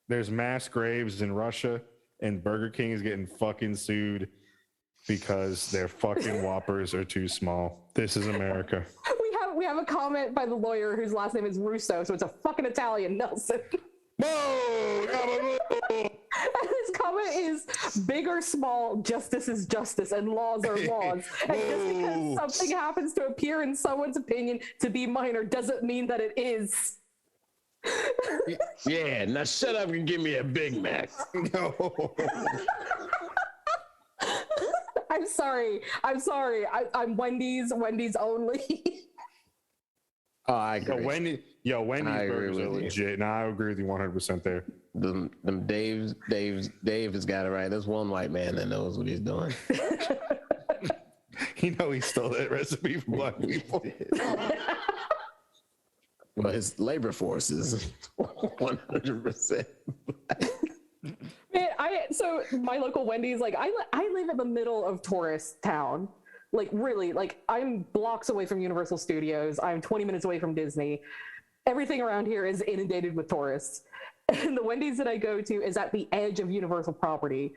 There's mass graves in Russia, and Burger King is getting fucking sued because their fucking Whoppers are too small. This is America. We have a comment by the lawyer whose last name is Russo, so it's a fucking Italian, Nelson. Whoa! And his comment is, big or small, justice is justice and laws are laws. And just because something happens to appear in someone's opinion to be minor doesn't mean that it is. Yeah, now shut up and give me a Big Mac. No. I'm sorry. I'm Wendy's only. Oh, I agree. Wendy's burgers are legit. No, I agree with you 100% there. Dave has got it right. There's one white man that knows what he's doing. He stole that recipe from black people. Well, his labor force is 100%. Man, so my local Wendy's, like I live in the middle of tourist town. Like really, like I'm blocks away from Universal Studios. I'm 20 minutes away from Disney. Everything around here is inundated with tourists. And the Wendy's that I go to is at the edge of Universal property.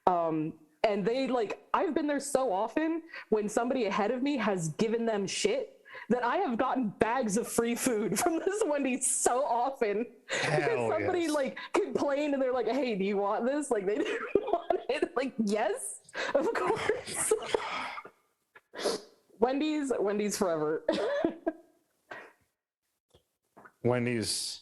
And they like, I've been there so often when somebody ahead of me has given them shit that I have gotten bags of free food from this Wendy's so often. Because somebody like complained and they're like, hey, do you want this? Like they didn't want it. Like, yes, of course. Wendy's forever. Wendy's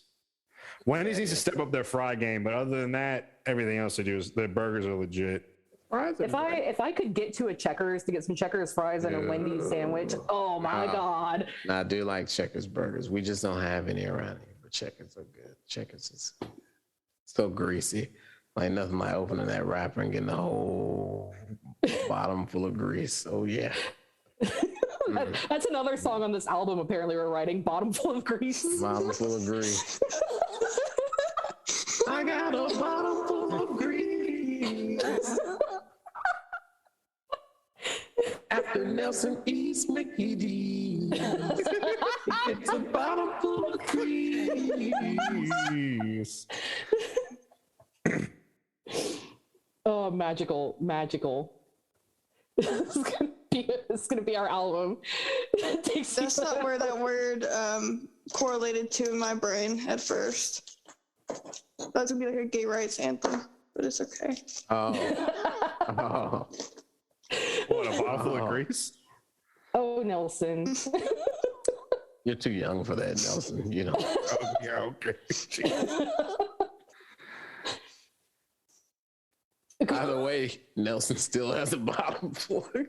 needs to step up their fry game, but other than that, everything else they do is the burgers are legit. If I could get to a Checkers to get some Checkers fries and a Wendy's sandwich, oh my god! Nah, I do like Checkers burgers. We just don't have any around here, but Checkers are good. Checkers is so greasy, like nothing like opening that wrapper and getting the whole bottom full of grease. Oh yeah. That's another song on this album. Apparently, we're writing "Bottom Full of Grease." Bottom full of grease. I got a bottom full of grease. After Nelson eats Mickey D, it's a bottom full of grease. Oh, magical. It's gonna be our album. That's not where that word correlated to in my brain at first. That's gonna be like a gay rights anthem, but it's okay. Oh. What, a bottle full of grease? Oh, Nelson. You're too young for that, Nelson. You know. Oh, yeah, okay. Either way, Nelson still has a bottom full of grease.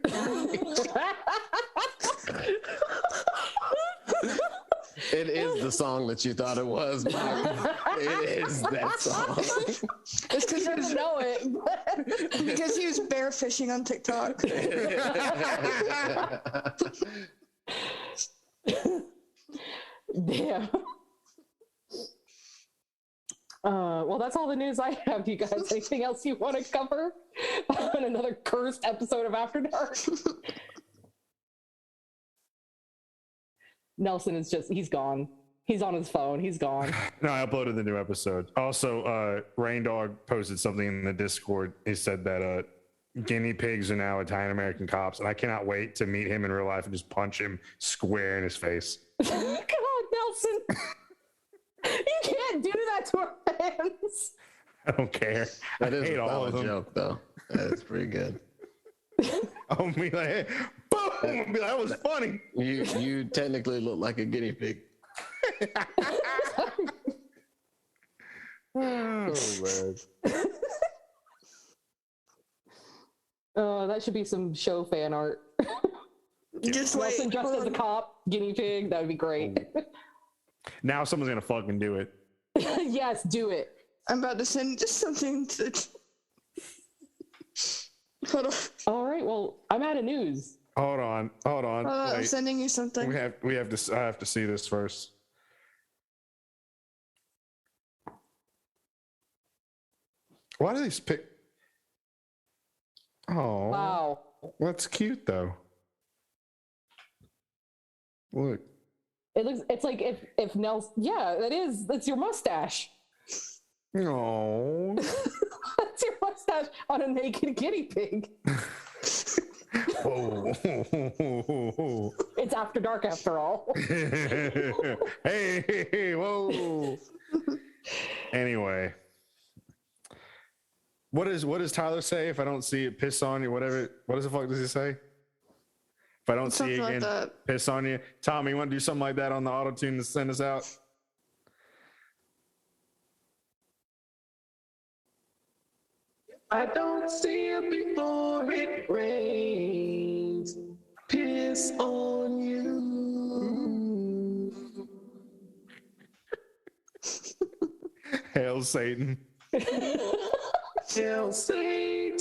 It is the song that you thought it was, Mike. It is that song. It's because you didn't know it. Because he was bear fishing on TikTok. Damn. Well, that's all the news I have, you guys. Anything else you want to cover on another cursed episode of After Dark? Nelson is he's gone. He's on his phone. He's gone. No, I uploaded the new episode. Also, Rain Dog posted something in the Discord. He said that guinea pigs are now Italian American cops, and I cannot wait to meet him in real life and just punch him square in his face. Come on, Nelson. You can't do that to our fans. I don't care. That I is hate a all of solid them. joke, though. That's pretty good. I'll be like, hey, boom! I'll be like, that was funny. You technically look like a guinea pig. Oh, man. That should be some show fan art. Just wait. Nelson dressed as a cop, guinea pig. That would be great. Now someone's gonna fucking do it. Yes, do it. I'm about to send just something to. Hold on. All right. Well, I'm out of news. Hold on. I'm Wait. sending you something. I have to see this first. Why do these pick? Oh, Wow. that's cute though. Look. It's like if Nelson. Yeah, that's your mustache. No. That's your mustache on a naked guinea pig. Oh. It's After Dark after all. Hey, whoa. Anyway. What does Tyler say? If I don't see it, piss on you, whatever. What the fuck does he say? If I don't see Something you again, like that. piss on you. Tommy, you want to do something like that on the auto-tune to send us out? I don't see it before it rains. Piss on you. Hail Satan. Hail Satan.